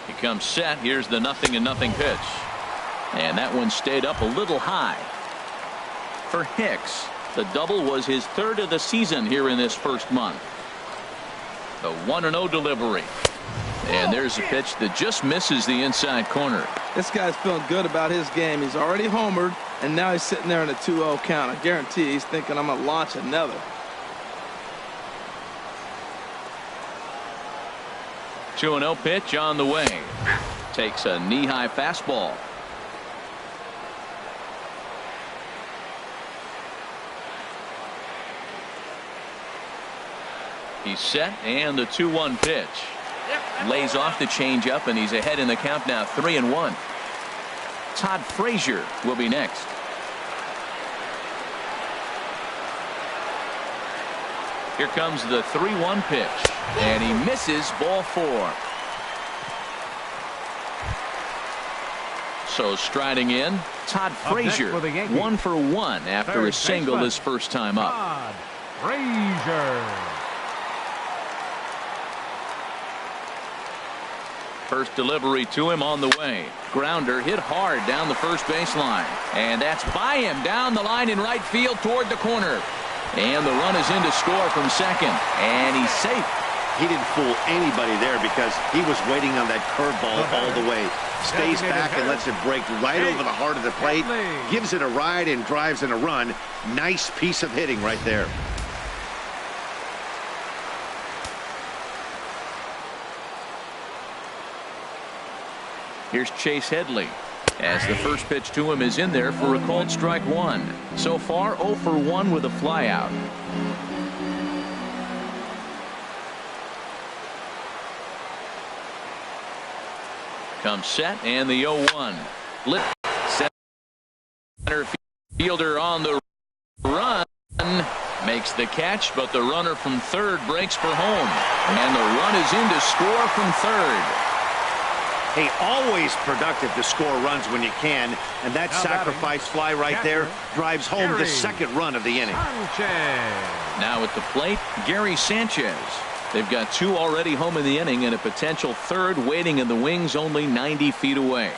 He comes set. Here's the 0-0 pitch. And that one stayed up a little high. For Hicks, the double was his 3rd of the season here in this first month. The 1-0 delivery. And there's a pitch that just misses the inside corner. This guy's feeling good about his game. He's already homered, and now he's sitting there in a 2-0 count. I guarantee he's thinking, I'm going to launch another. Two 2-0 pitch on the way. Takes a knee-high fastball. He's set, and the 2-1 pitch. Lays off the changeup, and he's ahead in the count now, 3-1. Todd Frazier will be next. Here comes the 3-1 pitch, and he misses, ball 4. So striding in, Todd Frazier, 1 for 1 after a single his first time up. Todd Frazier. First delivery to him on the way. Grounder hit hard down the first baseline. And that's by him down the line in right field toward the corner. And the run is in to score from second. And he's safe. He didn't fool anybody there because he was waiting on that curveball all the way. Stays back and lets it break right over the heart of the plate. Gives it a ride and drives in a run. Nice piece of hitting right there. Here's Chase Headley as the first pitch to him is in there for a called strike 1. So far 0 for 1 with a flyout. Comes set, and the 0-1. Lit center fielder on the run. Makes the catch, but the runner from third breaks for home. And the run is in to score from third. Hey, always productive to score runs when you can, and that sacrifice fly right there drives home the second run of the inning. Now at the plate, Gary Sanchez. They've got 2 already home in the inning and a potential third waiting in the wings only 90 feet away.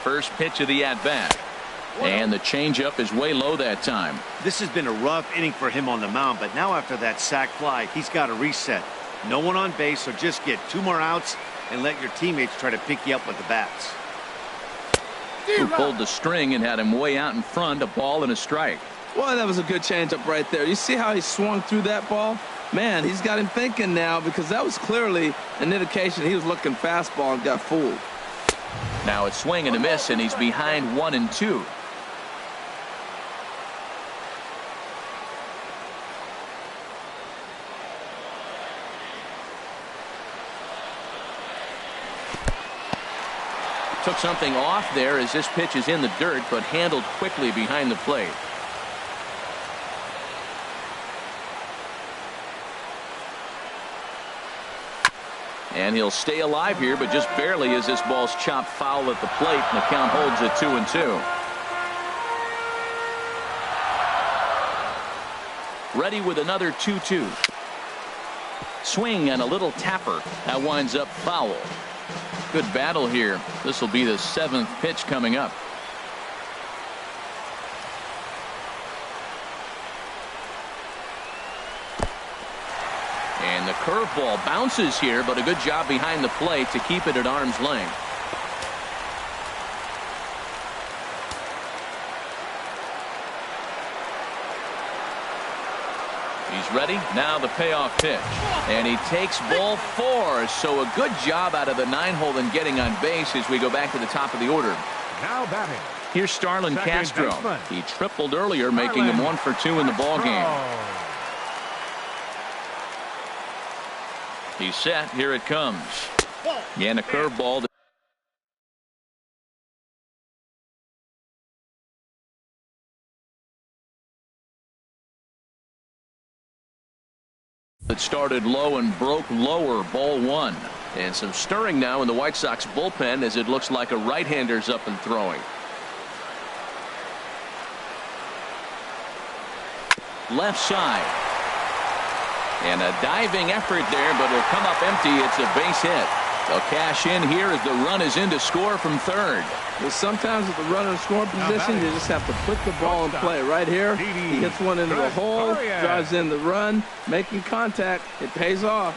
First pitch of the at-bat. And the changeup is way low that time. This has been a rough inning for him on the mound, but now after that sac fly, he's got to reset. No one on base, so just get 2 more outs and let your teammates try to pick you up with the bats. who pulled the string and had him way out in front, a ball and a strike. Boy, that was a good changeup right there. You see how he swung through that ball? Man, he's got him thinking now, because that was clearly an indication he was looking fastball and got fooled. Now it's swing and a miss, and he's behind 1-2. Took something off there as this pitch is in the dirt, but handled quickly behind the plate. And he'll stay alive here, but just barely as this ball's chopped foul at the plate, and the count holds at 2-2. Ready with another 2-2. Swing and a little tapper. That winds up foul. Good battle here. This will be the 7th pitch coming up. And the curveball bounces here, but a good job behind the plate to keep it at arm's length. He's ready. Now the payoff pitch. And he takes ball 4. So a good job out of the 9-hole in getting on base as we go back to the top of the order. Now batting. Here's Starlin Second Castro. baseman. He tripled earlier, making him 1 for 2 in the ball game. He's set. Here it comes. And a curveball that started low and broke lower. Ball 1. And some stirring now in the White Sox bullpen as it looks like a right-hander's up and throwing. Left side. And a diving effort there, but it'll come up empty. It's a base hit. They'll cash in here as the run is in to score from third. Well, sometimes with the runner in scoring position, you just have to put the ball in play. Right here, he hits one into the hole, drives in the run, making contact. It pays off.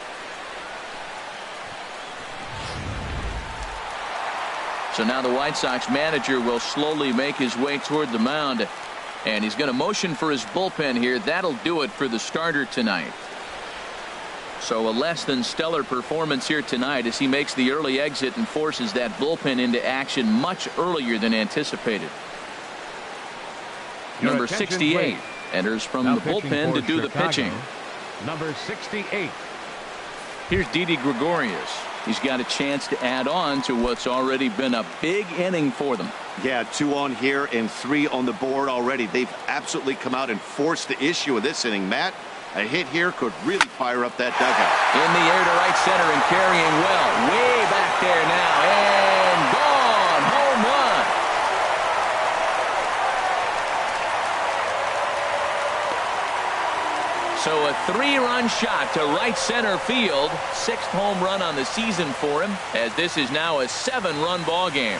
So now the White Sox manager will slowly make his way toward the mound. And he's going to motion for his bullpen here. That'll do it for the starter tonight. So a less than stellar performance here tonight as he makes the early exit and forces that bullpen into action much earlier than anticipated. Number 68 enters from the bullpen to do the pitching. Number 68. Here's Didi Gregorius. He's got a chance to add on to what's already been a big inning for them. Yeah, 2 on here and 3 on the board already. They've absolutely come out and forced the issue of this inning. Matt, a hit here could really fire up that dugout. In the air to right center and carrying well. Way back there now. And gone. Home run. So a 3-run shot to right center field. 6th home run on the season for him, as this is now a 7-run ball game.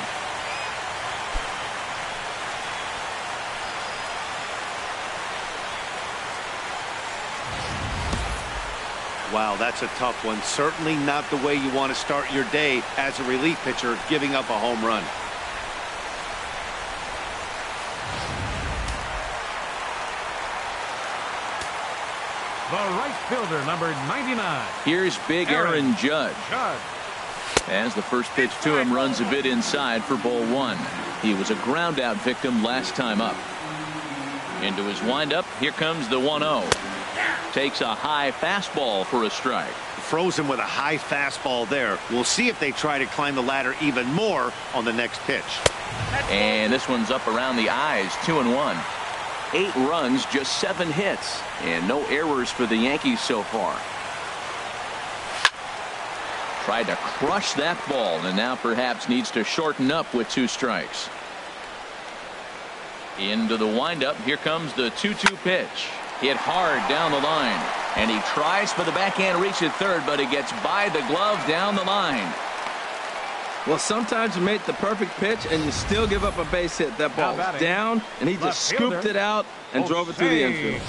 Wow, that's a tough one. Certainly not the way you want to start your day as a relief pitcher, giving up a home run. The right fielder, number 99. Here's big Aaron Judge. As the first pitch to him runs a bit inside for ball 1. He was a ground out victim last time up. Into his windup. Here comes the 1-0. Takes a high fastball for a strike. Frozen with a high fastball there. We'll see if they try to climb the ladder even more on the next pitch. And this one's up around the eyes. 2-1. 8 runs, just 7 hits, and no errors for the Yankees so far. Tried to crush that ball, and now perhaps needs to shorten up with 2 strikes. Into the windup. Here comes the 2-2 pitch. Hit hard down the line, and he tries for the backhand reach at third, but it gets by the glove down the line. Well, sometimes you make the perfect pitch and you still give up a base hit. That ball's down, and he just scooped it out and drove it through the infield.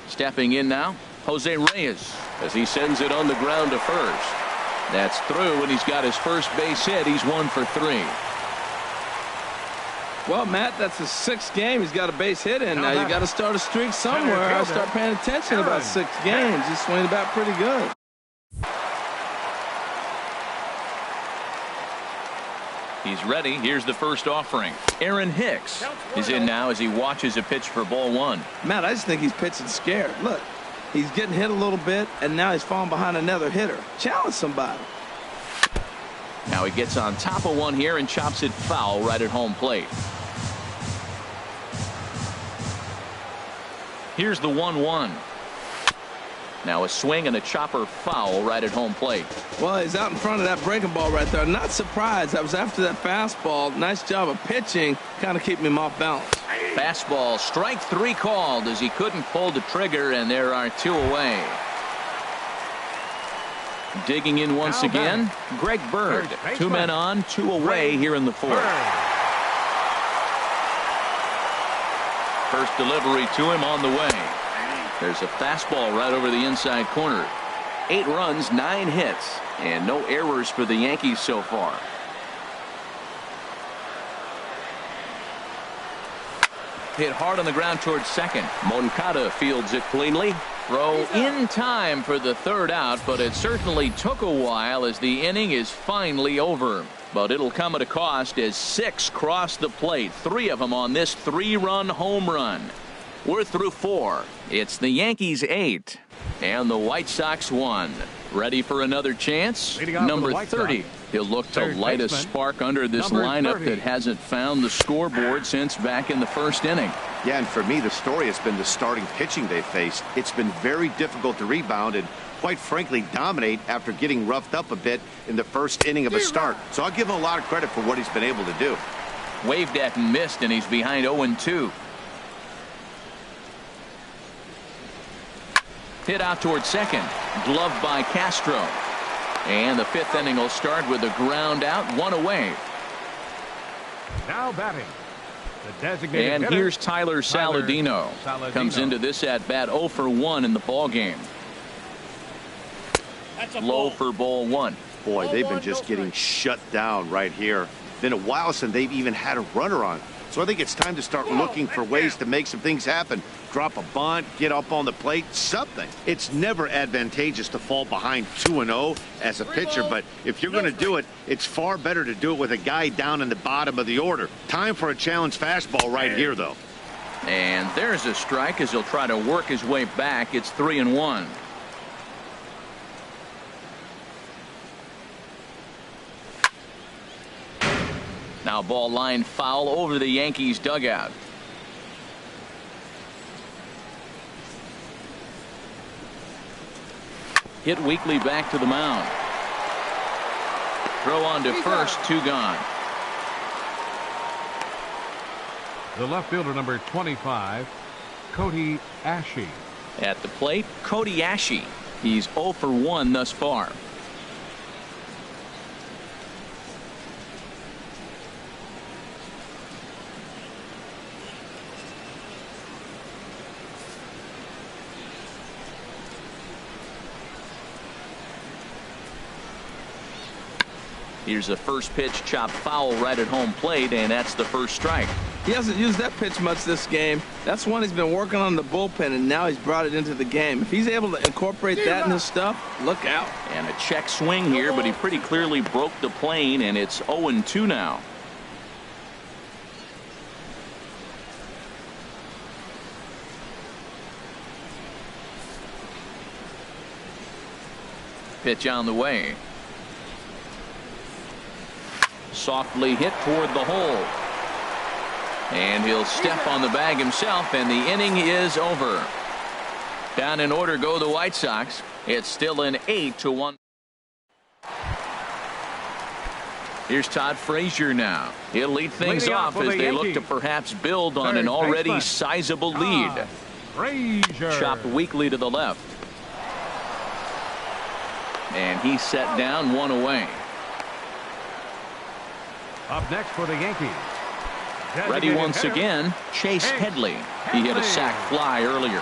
Stepping in now, Jose Reyes as he sends it on the ground to first. That's through, and he's got his first base hit. He's 1 for 3. Well, Matt, that's his 6th game. He's got a base hit in. Now you got to start a streak somewhere. I'll start paying attention about 6 games. He's swinging the bat pretty good. He's ready. Here's the first offering. Aaron Hicks is in now as he watches a pitch for ball 1. Matt, I just think he's pitching scared. Look, he's getting hit a little bit, and now he's falling behind another hitter. Challenge somebody. Now he gets on top of one here and chops it foul right at home plate. Here's the 1-1. Now a swing and a chopper foul right at home plate. Well, he's out in front of that breaking ball right there. Not surprised. I was after that fastball. Nice job of pitching, kind of keeping him off balance. Fastball, strike 3 called as he couldn't pull the trigger, and there are 2 away. Digging in once again, Greg Bird. 2 men on, 2 away here in the 4th. First delivery to him on the way. There's a fastball right over the inside corner. 8 runs, 9 hits, and no errors for the Yankees so far. Hit hard on the ground towards second. Moncada fields it cleanly. Throw in time for the 3rd out, but it certainly took a while as the inning is finally over. But it'll come at a cost as 6 cross the plate, 3 of them on this 3-run home run. We're through 4. It's the Yankees 8 and the White Sox 1. Ready for another chance? Number 30. He'll look to light a spark under this lineup that hasn't found the scoreboard since back in the 1st inning. Yeah, and for me, the story has been the starting pitching they faced. It's been very difficult to rebound and, quite frankly, dominate after getting roughed up a bit in the 1st inning of a start. So I'll give him a lot of credit for what he's been able to do. Waved at and missed, and he's behind 0-2. Hit out towards second. Gloved by Castro. And the 5th inning will start with a ground out, 1 away. Now batting, the designated and hitter, here's Tyler Saladino. Comes into this at bat 0 for 1 in the ball game. Low for ball 1. Boy, they've been just getting shut down right here. Been a while since they've even had a runner on. So I think it's time to start looking for ways to make some things happen. Drop a bunt, get up on the plate, something. It's never advantageous to fall behind 2-0 as a pitcher, but if you're going to do it, it's far better to do it with a guy down in the bottom of the order. Time for a challenge fastball right here, though. And there's a strike as he'll try to work his way back. It's 3-1. Now ball line foul over the Yankees dugout. Hit weakly back to the mound. Throw on to first, 2 gone. The left fielder, number 25, Cody Ashe. At the plate, Cody Ashe. He's 0 for 1 thus far. Here's the first pitch, chopped foul right at home plate, and that's the first strike. He hasn't used that pitch much this game. That's one he's been working on the bullpen, and now he's brought it into the game. If he's able to incorporate that in his stuff, look out. And a check swing here, but he pretty clearly broke the plane, and it's 0-2 now. Pitch on the way. Softly hit toward the hole. And he'll step on the bag himself, and the inning is over. Down in order go the White Sox. It's still an 8-1. Here's Todd Frazier now. He'll lead things off as they look to perhaps build on an already sizable lead. Frazier. Chopped weakly to the left. And he's set down, 1 away. Up next for the Yankees. Ready once again, Chase Headley. He hit a sac fly earlier.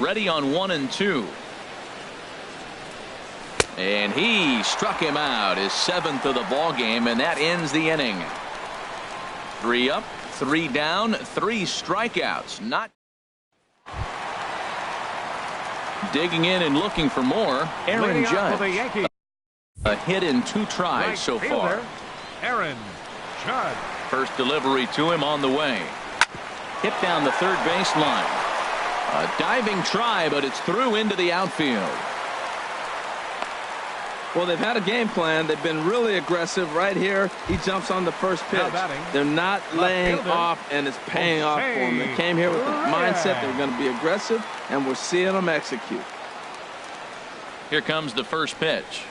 Ready on 1 and 2. And he struck him out, his 7th of the ball game, and that ends the inning. 3 up, 3 down, 3 strikeouts. Not digging in and looking for more. Aaron Judge. A hit in 2 tries so far. Aaron Judge. First delivery to him on the way. Hit down the third baseline. A diving try, but it's through into the outfield. Well, they've had a game plan. They've been really aggressive. Right here, he jumps on the first pitch. They're not laying off, and it's paying off for them. They came here with the mindset they're going to be aggressive, and we're seeing them execute. Here comes the first pitch.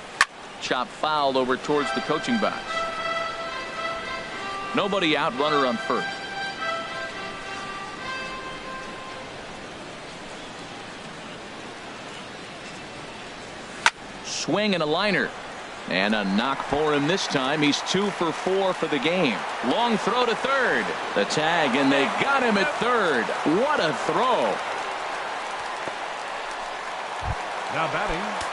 Chop fouled over towards the coaching box. Nobody out, runner on first. Swing and a liner. And a knock for him this time. He's 2 for 4 for the game. Long throw to third. The tag, and they got him at third. What a throw. Now batting.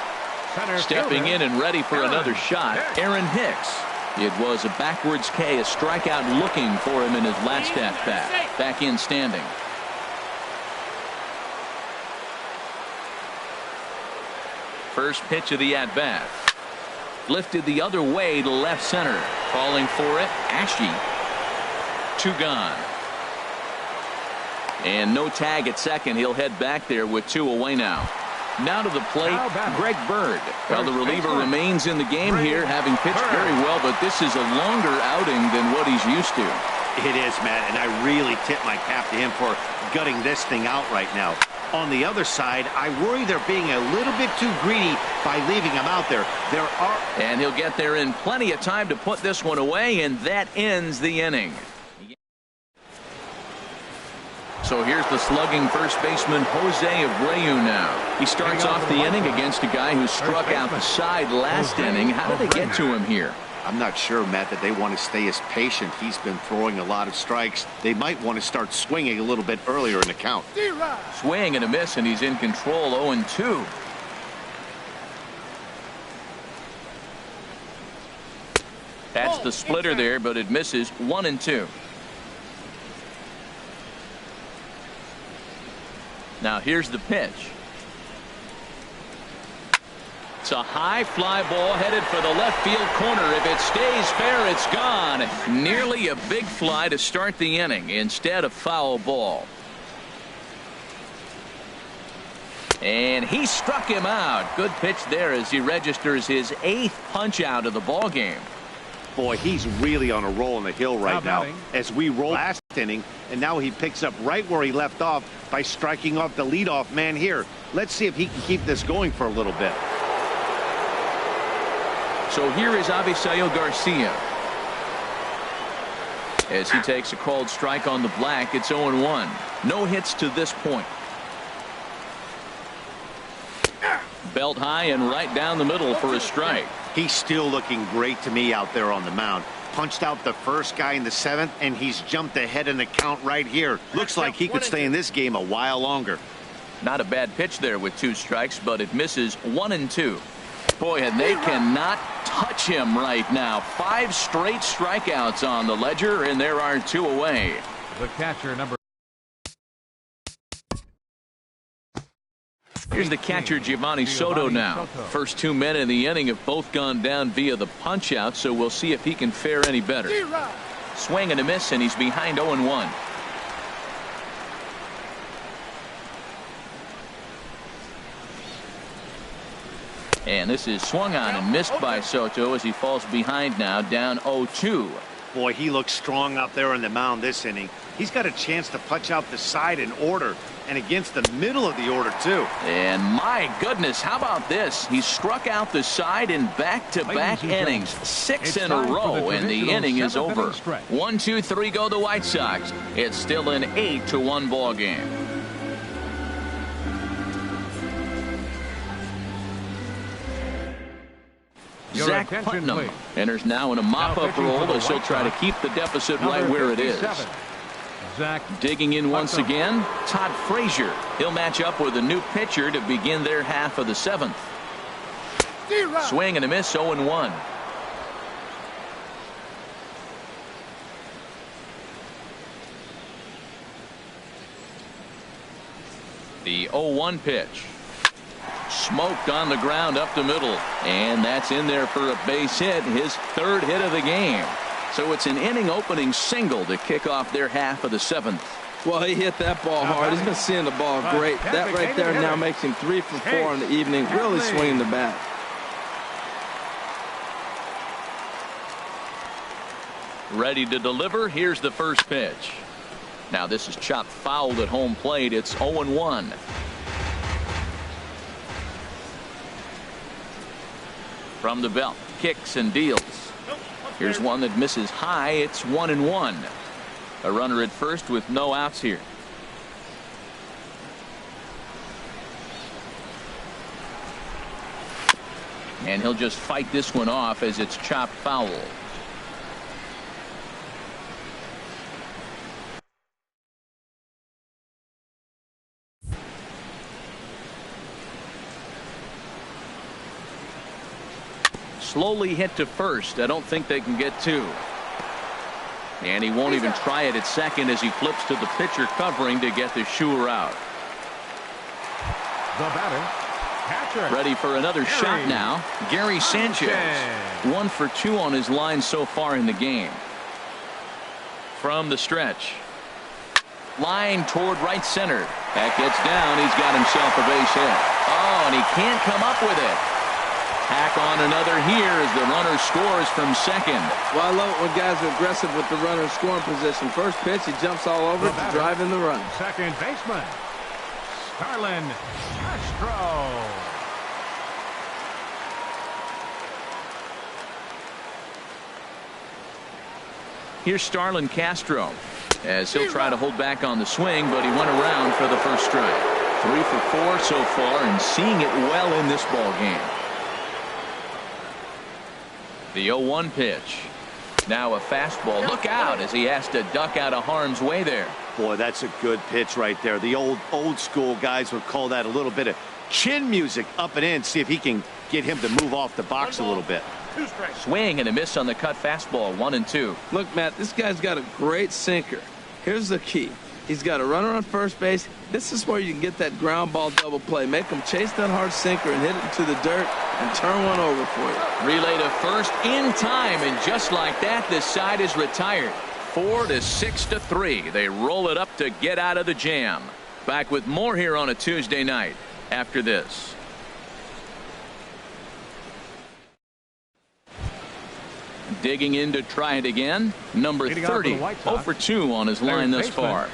Center Stepping fielder. in and ready for another shot, Aaron Hicks. It was a backwards K, a strikeout looking for him in his last at-bat. Back in standing. First pitch of the at-bat. Lifted the other way to left center. Falling for it, Ashe. 2 gone. And no tag at second. He'll head back there with 2 away now. Now to the plate, Greg Bird. Well, the reliever remains in the game here, having pitched very well, but this is a longer outing than what he's used to. It is, Matt, and I really tip my cap to him for gutting this thing out right now. On the other side, I worry they're being a little bit too greedy by leaving him out there. And he'll get there in plenty of time to put this one away, and that ends the inning. So here's the slugging first baseman Jose Abreu now. He starts off the inning against a guy who struck out the side last inning. How did they get to him here? I'm not sure, Matt, that they want to stay as patient. He's been throwing a lot of strikes. They might want to start swinging a little bit earlier in the count. Swing and a miss, and he's in control. 0-2. That's the splitter there, but it misses. 1-2. Now here's the pitch. It's a high fly ball headed for the left field corner. If it stays fair, it's gone. Nearly a big fly to start the inning. Instead, a foul ball. And he struck him out. Good pitch there as he registers his 8th punch out of the ball game. Boy, he's really on a roll in the hill right now as we roll last inning, and now he picks up right where he left off by striking off the leadoff man here. Let's see if he can keep this going for a little bit. So here is Avisail Garcia. As he takes a called strike on the black, it's 0-1. No hits to this point. Belt high and right down the middle for a strike. He's still looking great to me out there on the mound. Punched out the first guy in the 7th, and he's jumped ahead in the count right here. Looks like he could stay in this game a while longer. Not a bad pitch there with 2 strikes, but it misses. 1-2. Boy, and they cannot touch him right now. 5 straight strikeouts on the ledger, and there are 2 away. The catcher, number. Here's the catcher, Giovanni Soto now. First 2 men in the inning have both gone down via the punch out, so we'll see if he can fare any better. Swing and a miss, and he's behind 0-1. And this is swung on and missed by Soto as he falls behind now, down 0-2. Boy, he looks strong out there on the mound this inning. He's got a chance to punch out the side in order, and against the middle of the order, too. And my goodness, how about this? He struck out the side in back-to-back innings. 6 in a row, and the inning is over. 1, 2, 3 go the White Sox. It's still an 8-1 ball game. Zach Putnam enters now in a mop-up role as he'll try to keep the deficit right where it is. Zach. Digging in once again, Todd Frazier. He'll match up with a new pitcher to begin their half of the seventh. Swing and a miss, 0-1. The 0-1 pitch. Smoked on the ground up the middle. And that's in there for a base hit, his third hit of the game. So it's an inning opening single to kick off their half of the seventh. Well, he hit that ball hard. He's been seeing the ball great. That right there now makes him 3 for 4 in the evening. Really swinging the bat. Ready to deliver. Here's the first pitch. Now this is chopped foul at home plate. It's 0-1. From the belt, kicks and deals. Here's one that misses high. It's 1-1. A runner at first with no outs here. And he'll just fight this one off as it's chopped foul. Slowly hit to first. I don't think they can get two. And he won't even try it at second as he flips to the pitcher covering to get the shooter out. The batter, catcher. Ready for another shot now. Gary Sanchez. 1 for 2 on his line so far in the game. From the stretch. Line toward right center. That gets down. He's got himself a base hit. Oh, and he can't come up with it. Hack on another here as the runner scores from second. Well, I love it when guys are aggressive with the runner in scoring position. First pitch, he jumps all over to drive in the run. Second baseman, Starlin Castro. Here's Starlin Castro as he'll try to hold back on the swing, but he went around for the first strike. 3 for 4 so far and seeing it well in this ball game. The 0-1 pitch. Now a fastball. Look out as he has to duck out of harm's way there. Boy, that's a good pitch right there. The old school guys would call that a little bit of chin music up and in. See if he can get him to move off the box a little bit. Swing and a miss on the cut fastball. 1-2. Look, Matt, this guy's got a great sinker. Here's the key. He's got a runner on first base. This is where you can get that ground ball double play. Make him chase that hard sinker and hit it into the dirt and turn one over for you. Relay to first in time, and just like that, this side is retired. 4-6-3. They roll it up to get out of the jam. Back with more here on a Tuesday night after this. Digging in to try it again. Number 30. 0 for 2 on his line thus far.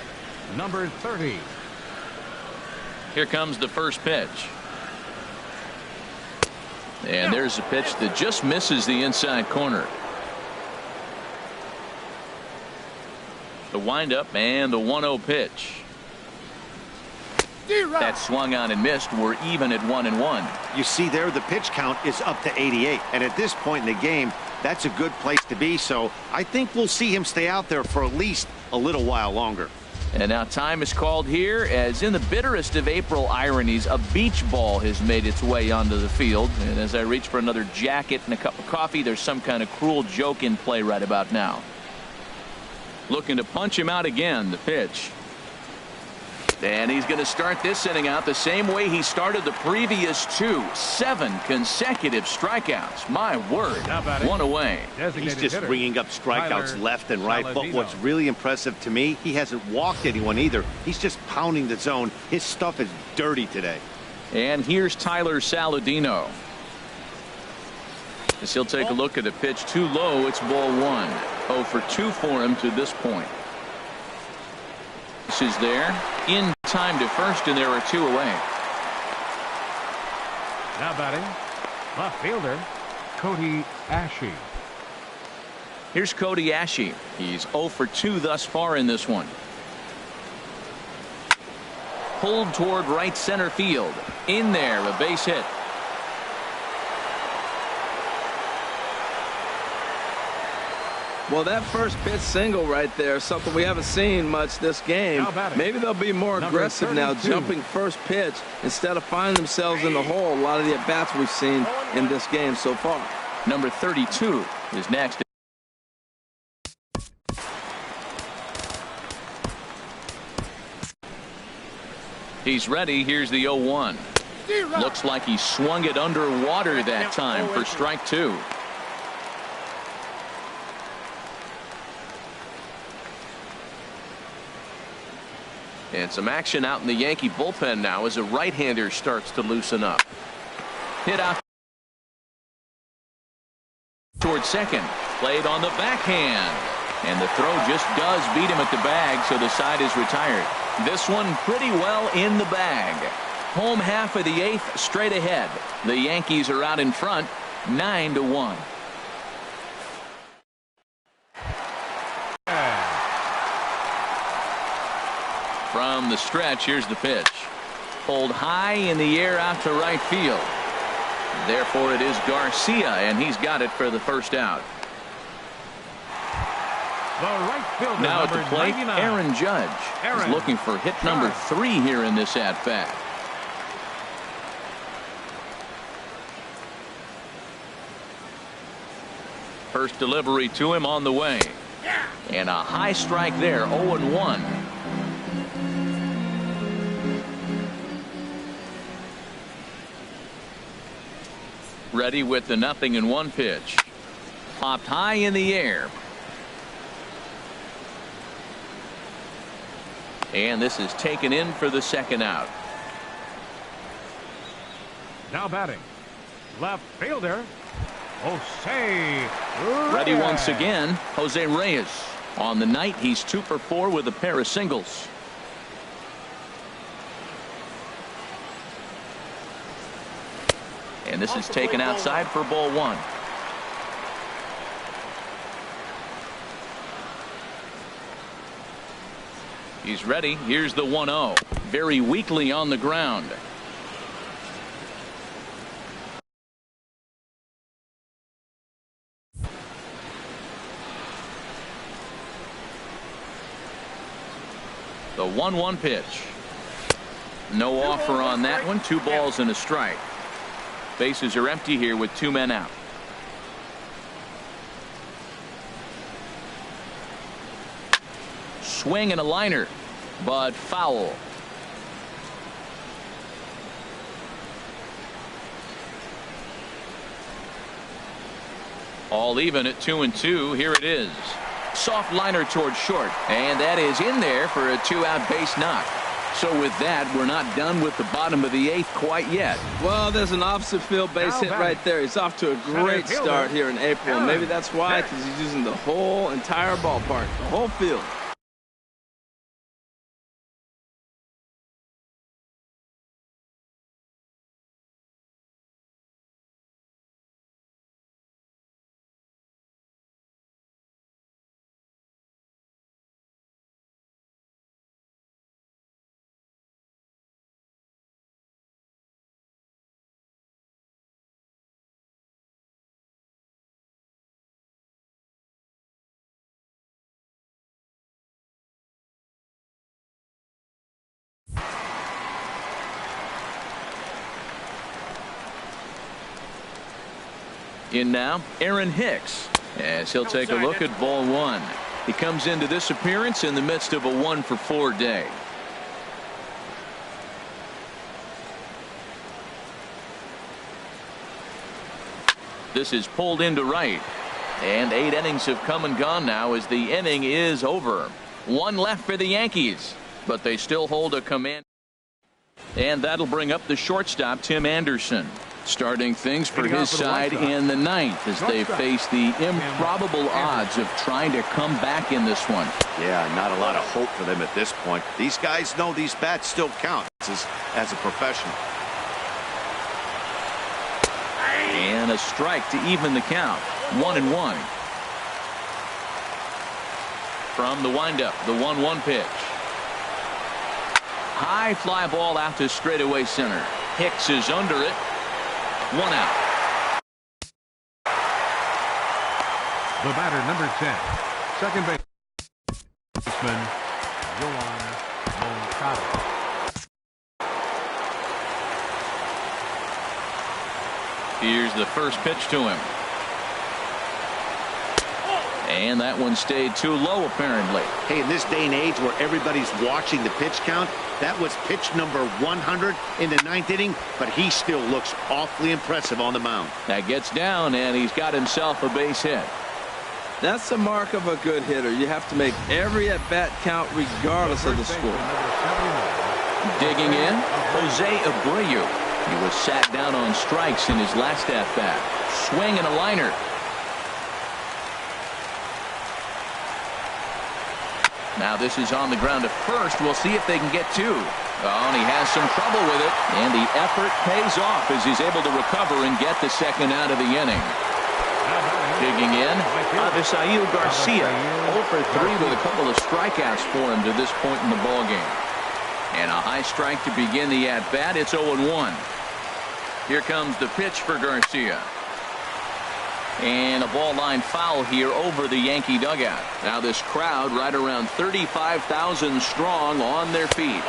Number 30. Here comes the first pitch. And there's a pitch that just misses the inside corner. The windup and the 1-0 pitch. That swung on and missed. We're even at 1-1. You see there, the pitch count is up to 88. And at this point in the game, that's a good place to be. So I think we'll see him stay out there for at least a little while longer. And now time is called here as in the bitterest of April ironies, a beach ball has made its way onto the field. And as I reach for another jacket and a cup of coffee, there's some kind of cruel joke in play right about now. Looking to punch him out again. The pitch. And he's going to start this inning out the same way he started the previous 2. 7 consecutive strikeouts. My word. 1 away. He's just bringing up strikeouts left and right. But what's really impressive to me, he hasn't walked anyone either. He's just pounding the zone. His stuff is dirty today. And here's Tyler Saladino. As he'll take a look at a pitch too low. It's ball 1. 0 for 2 for him to this point. This is there in time to first, and there are 2 away. Now batting, left fielder Cody Ashe. Here's Cody Ashe. He's 0 for 2 thus far in this one. Pulled toward right center field. In there, a base hit. Well, that first pitch single right there is something we haven't seen much this game. Maybe they'll be more aggressive now, jumping first pitch instead of finding themselves in the hole. A lot of the at-bats we've seen in this game so far. Number 32 is next. He's ready. Here's the 0-1. Looks like he swung it underwater that time for strike 2. And some action out in the Yankee bullpen now as a right-hander starts to loosen up. Hit out towards second. Played on the backhand. And the throw just does beat him at the bag, so the side is retired. This one pretty well in the bag. Home half of the 8th straight ahead. The Yankees are out in front 9-1. From the stretch, here's the pitch. Pulled high in the air out to right field. Therefore, it is Garcia, and he's got it for the first out. The right fielder, now at the plate, 99. Aaron Judge is looking for hit number 3 here in this at-bat. First delivery to him on the way. And a high strike there, 0-1. Ready with the 0-1 pitch. Popped high in the air. And this is taken in for the second out. Now batting, left fielder, Jose Reyes. Ready once again, Jose Reyes. On the night, he's 2 for 4 with a pair of singles. And this is taken outside for ball 1. He's ready. Here's the 1-0. Very weakly on the ground. The 1-1 pitch. No offer on that one. 2 balls and a strike. Bases are empty here with 2 men out. Swing and a liner, but foul. All even at 2-2. Here it is. Soft liner towards short, and that is in there for a 2-out base knock. So with that, we're not done with the bottom of the 8th quite yet. Well, there's an opposite field base hit right there. He's off to a great start here in April. And maybe that's why, because he's using the whole entire ballpark, the whole field. In now, Aaron Hicks, as he'll take a look at ball 1. He comes into this appearance in the midst of a 1-for-4 day. This is pulled into right. And 8 innings have come and gone now as the inning is over. 1 left for the Yankees, but they still hold a command. And that'll bring up the shortstop, Tim Anderson, starting things for his side in the 9th as they face the improbable odds of trying to come back in this one. Yeah, not a lot of hope for them at this point. These guys know these bats still count as a professional. And a strike to even the count. 1-1. From the windup, the 1-1 pitch. High fly ball out to straightaway center. Hicks is under it. 1 out. The batter, number 10, second baseman, Moncada. Here's the first pitch to him. And that one stayed too low, apparently. Hey, in this day and age where everybody's watching the pitch count, that was pitch number 100 in the 9th inning, but he still looks awfully impressive on the mound. That gets down, and he's got himself a base hit. That's the mark of a good hitter. You have to make every at-bat count regardless of the score. Digging in, Jose Abreu. He was sat down on strikes in his last at-bat. Swing and a liner. Now this is on the ground to first. We'll see if they can get two. Oh, and he has some trouble with it. And the effort pays off as he's able to recover and get the second out of the inning. Digging in, Avisail Garcia. 0 for 3 with a couple of strikeouts for him to this point in the ballgame. And a high strike to begin the at-bat. It's 0-1. Here comes the pitch for Garcia. And a ball line foul here over the Yankee dugout. Now this crowd right around 35,000 strong on their feet.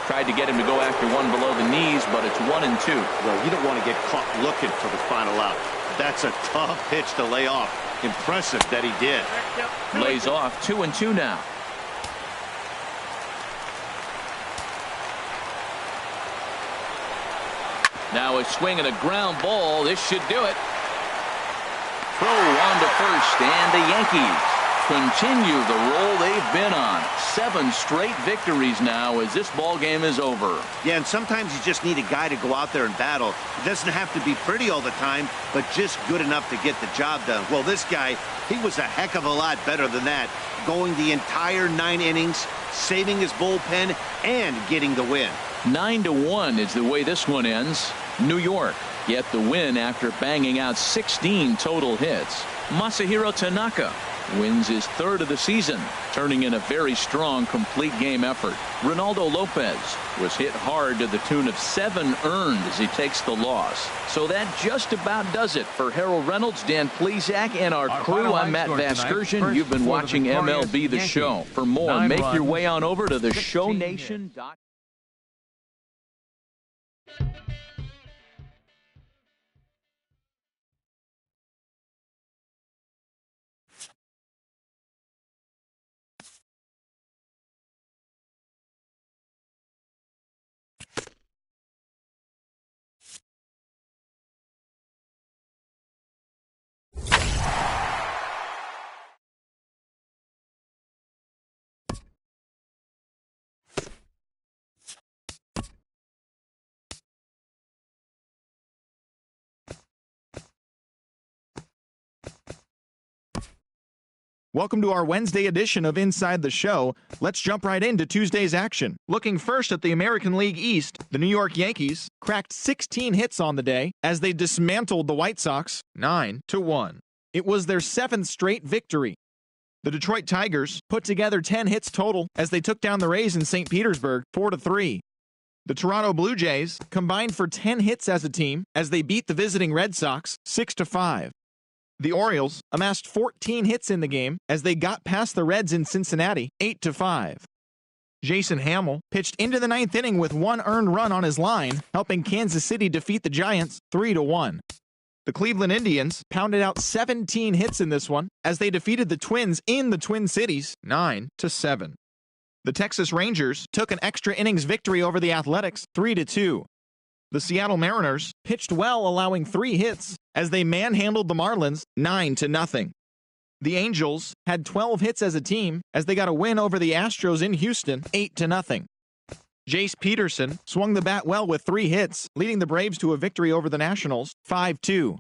Tried to get him to go after one below the knees, but it's 1 and 2. Well, you don't want to get caught looking for the final out. That's a tough pitch to lay off. Impressive that he did. Lays off 2 and 2 now. Now a swing and a ground ball. This should do it. Throw on to first, and the Yankees continue the roll they've been on. 7 straight victories now as this ball game is over. Yeah, and sometimes you just need a guy to go out there and battle. It doesn't have to be pretty all the time, but just good enough to get the job done. Well, this guy, he was a heck of a lot better than that, going the entire 9 innings, saving his bullpen, and getting the win. 9-1 is the way this one ends. New York get the win after banging out 16 total hits. Masahiro Tanaka wins his 3rd of the season, turning in a very strong complete game effort. Ronaldo Lopez was hit hard to the tune of 7 earned as he takes the loss. So that just about does it for Harold Reynolds, Dan Plesac, and our crew. I'm Matt Vasgersian. You've been watching MLB The Show. For more, make your way on over to theshownation.com. Welcome to our Wednesday edition of Inside the Show. Let's jump right into Tuesday's action. Looking first at the American League East, the New York Yankees cracked 16 hits on the day as they dismantled the White Sox 9-1. It was their 7th straight victory. The Detroit Tigers put together 10 hits total as they took down the Rays in St. Petersburg 4-3. The Toronto Blue Jays combined for 10 hits as a team as they beat the visiting Red Sox 6-5. The Orioles amassed 14 hits in the game as they got past the Reds in Cincinnati 8-5. Jason Hamill pitched into the 9th inning with 1 earned run on his line, helping Kansas City defeat the Giants 3-1. The Cleveland Indians pounded out 17 hits in this one as they defeated the Twins in the Twin Cities 9-7. The Texas Rangers took an extra innings victory over the Athletics 3-2. The Seattle Mariners pitched well, allowing 3 hits as they manhandled the Marlins 9-0. The Angels had 12 hits as a team as they got a win over the Astros in Houston 8-0. Jace Peterson swung the bat well with 3 hits, leading the Braves to a victory over the Nationals 5-2.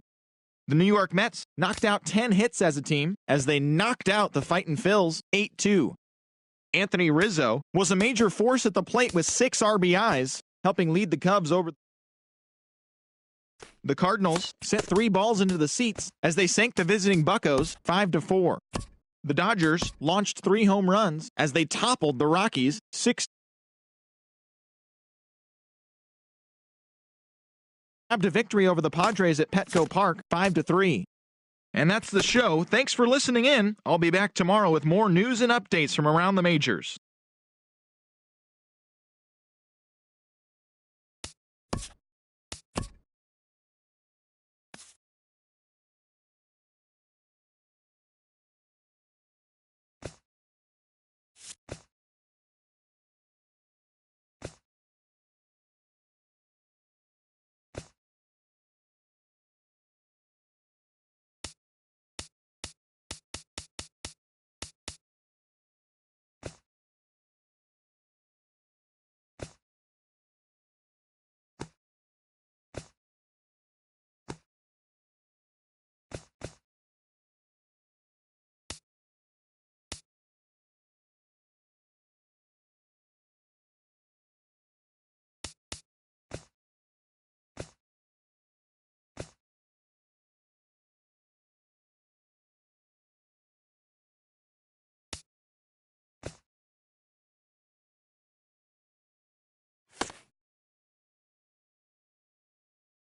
The New York Mets knocked out 10 hits as a team as they knocked out the Fightin' Phils 8-2. Anthony Rizzo was a major force at the plate with 6 RBIs, helping lead the Cubs over. The Cardinals sent 3 balls into the seats as they sank the visiting Buccos 5-4. The Dodgers launched 3 home runs as they toppled the Rockies 6. Grabbed a victory over the Padres at Petco Park 5-3. And that's the show. Thanks for listening in. I'll be back tomorrow with more news and updates from around the majors.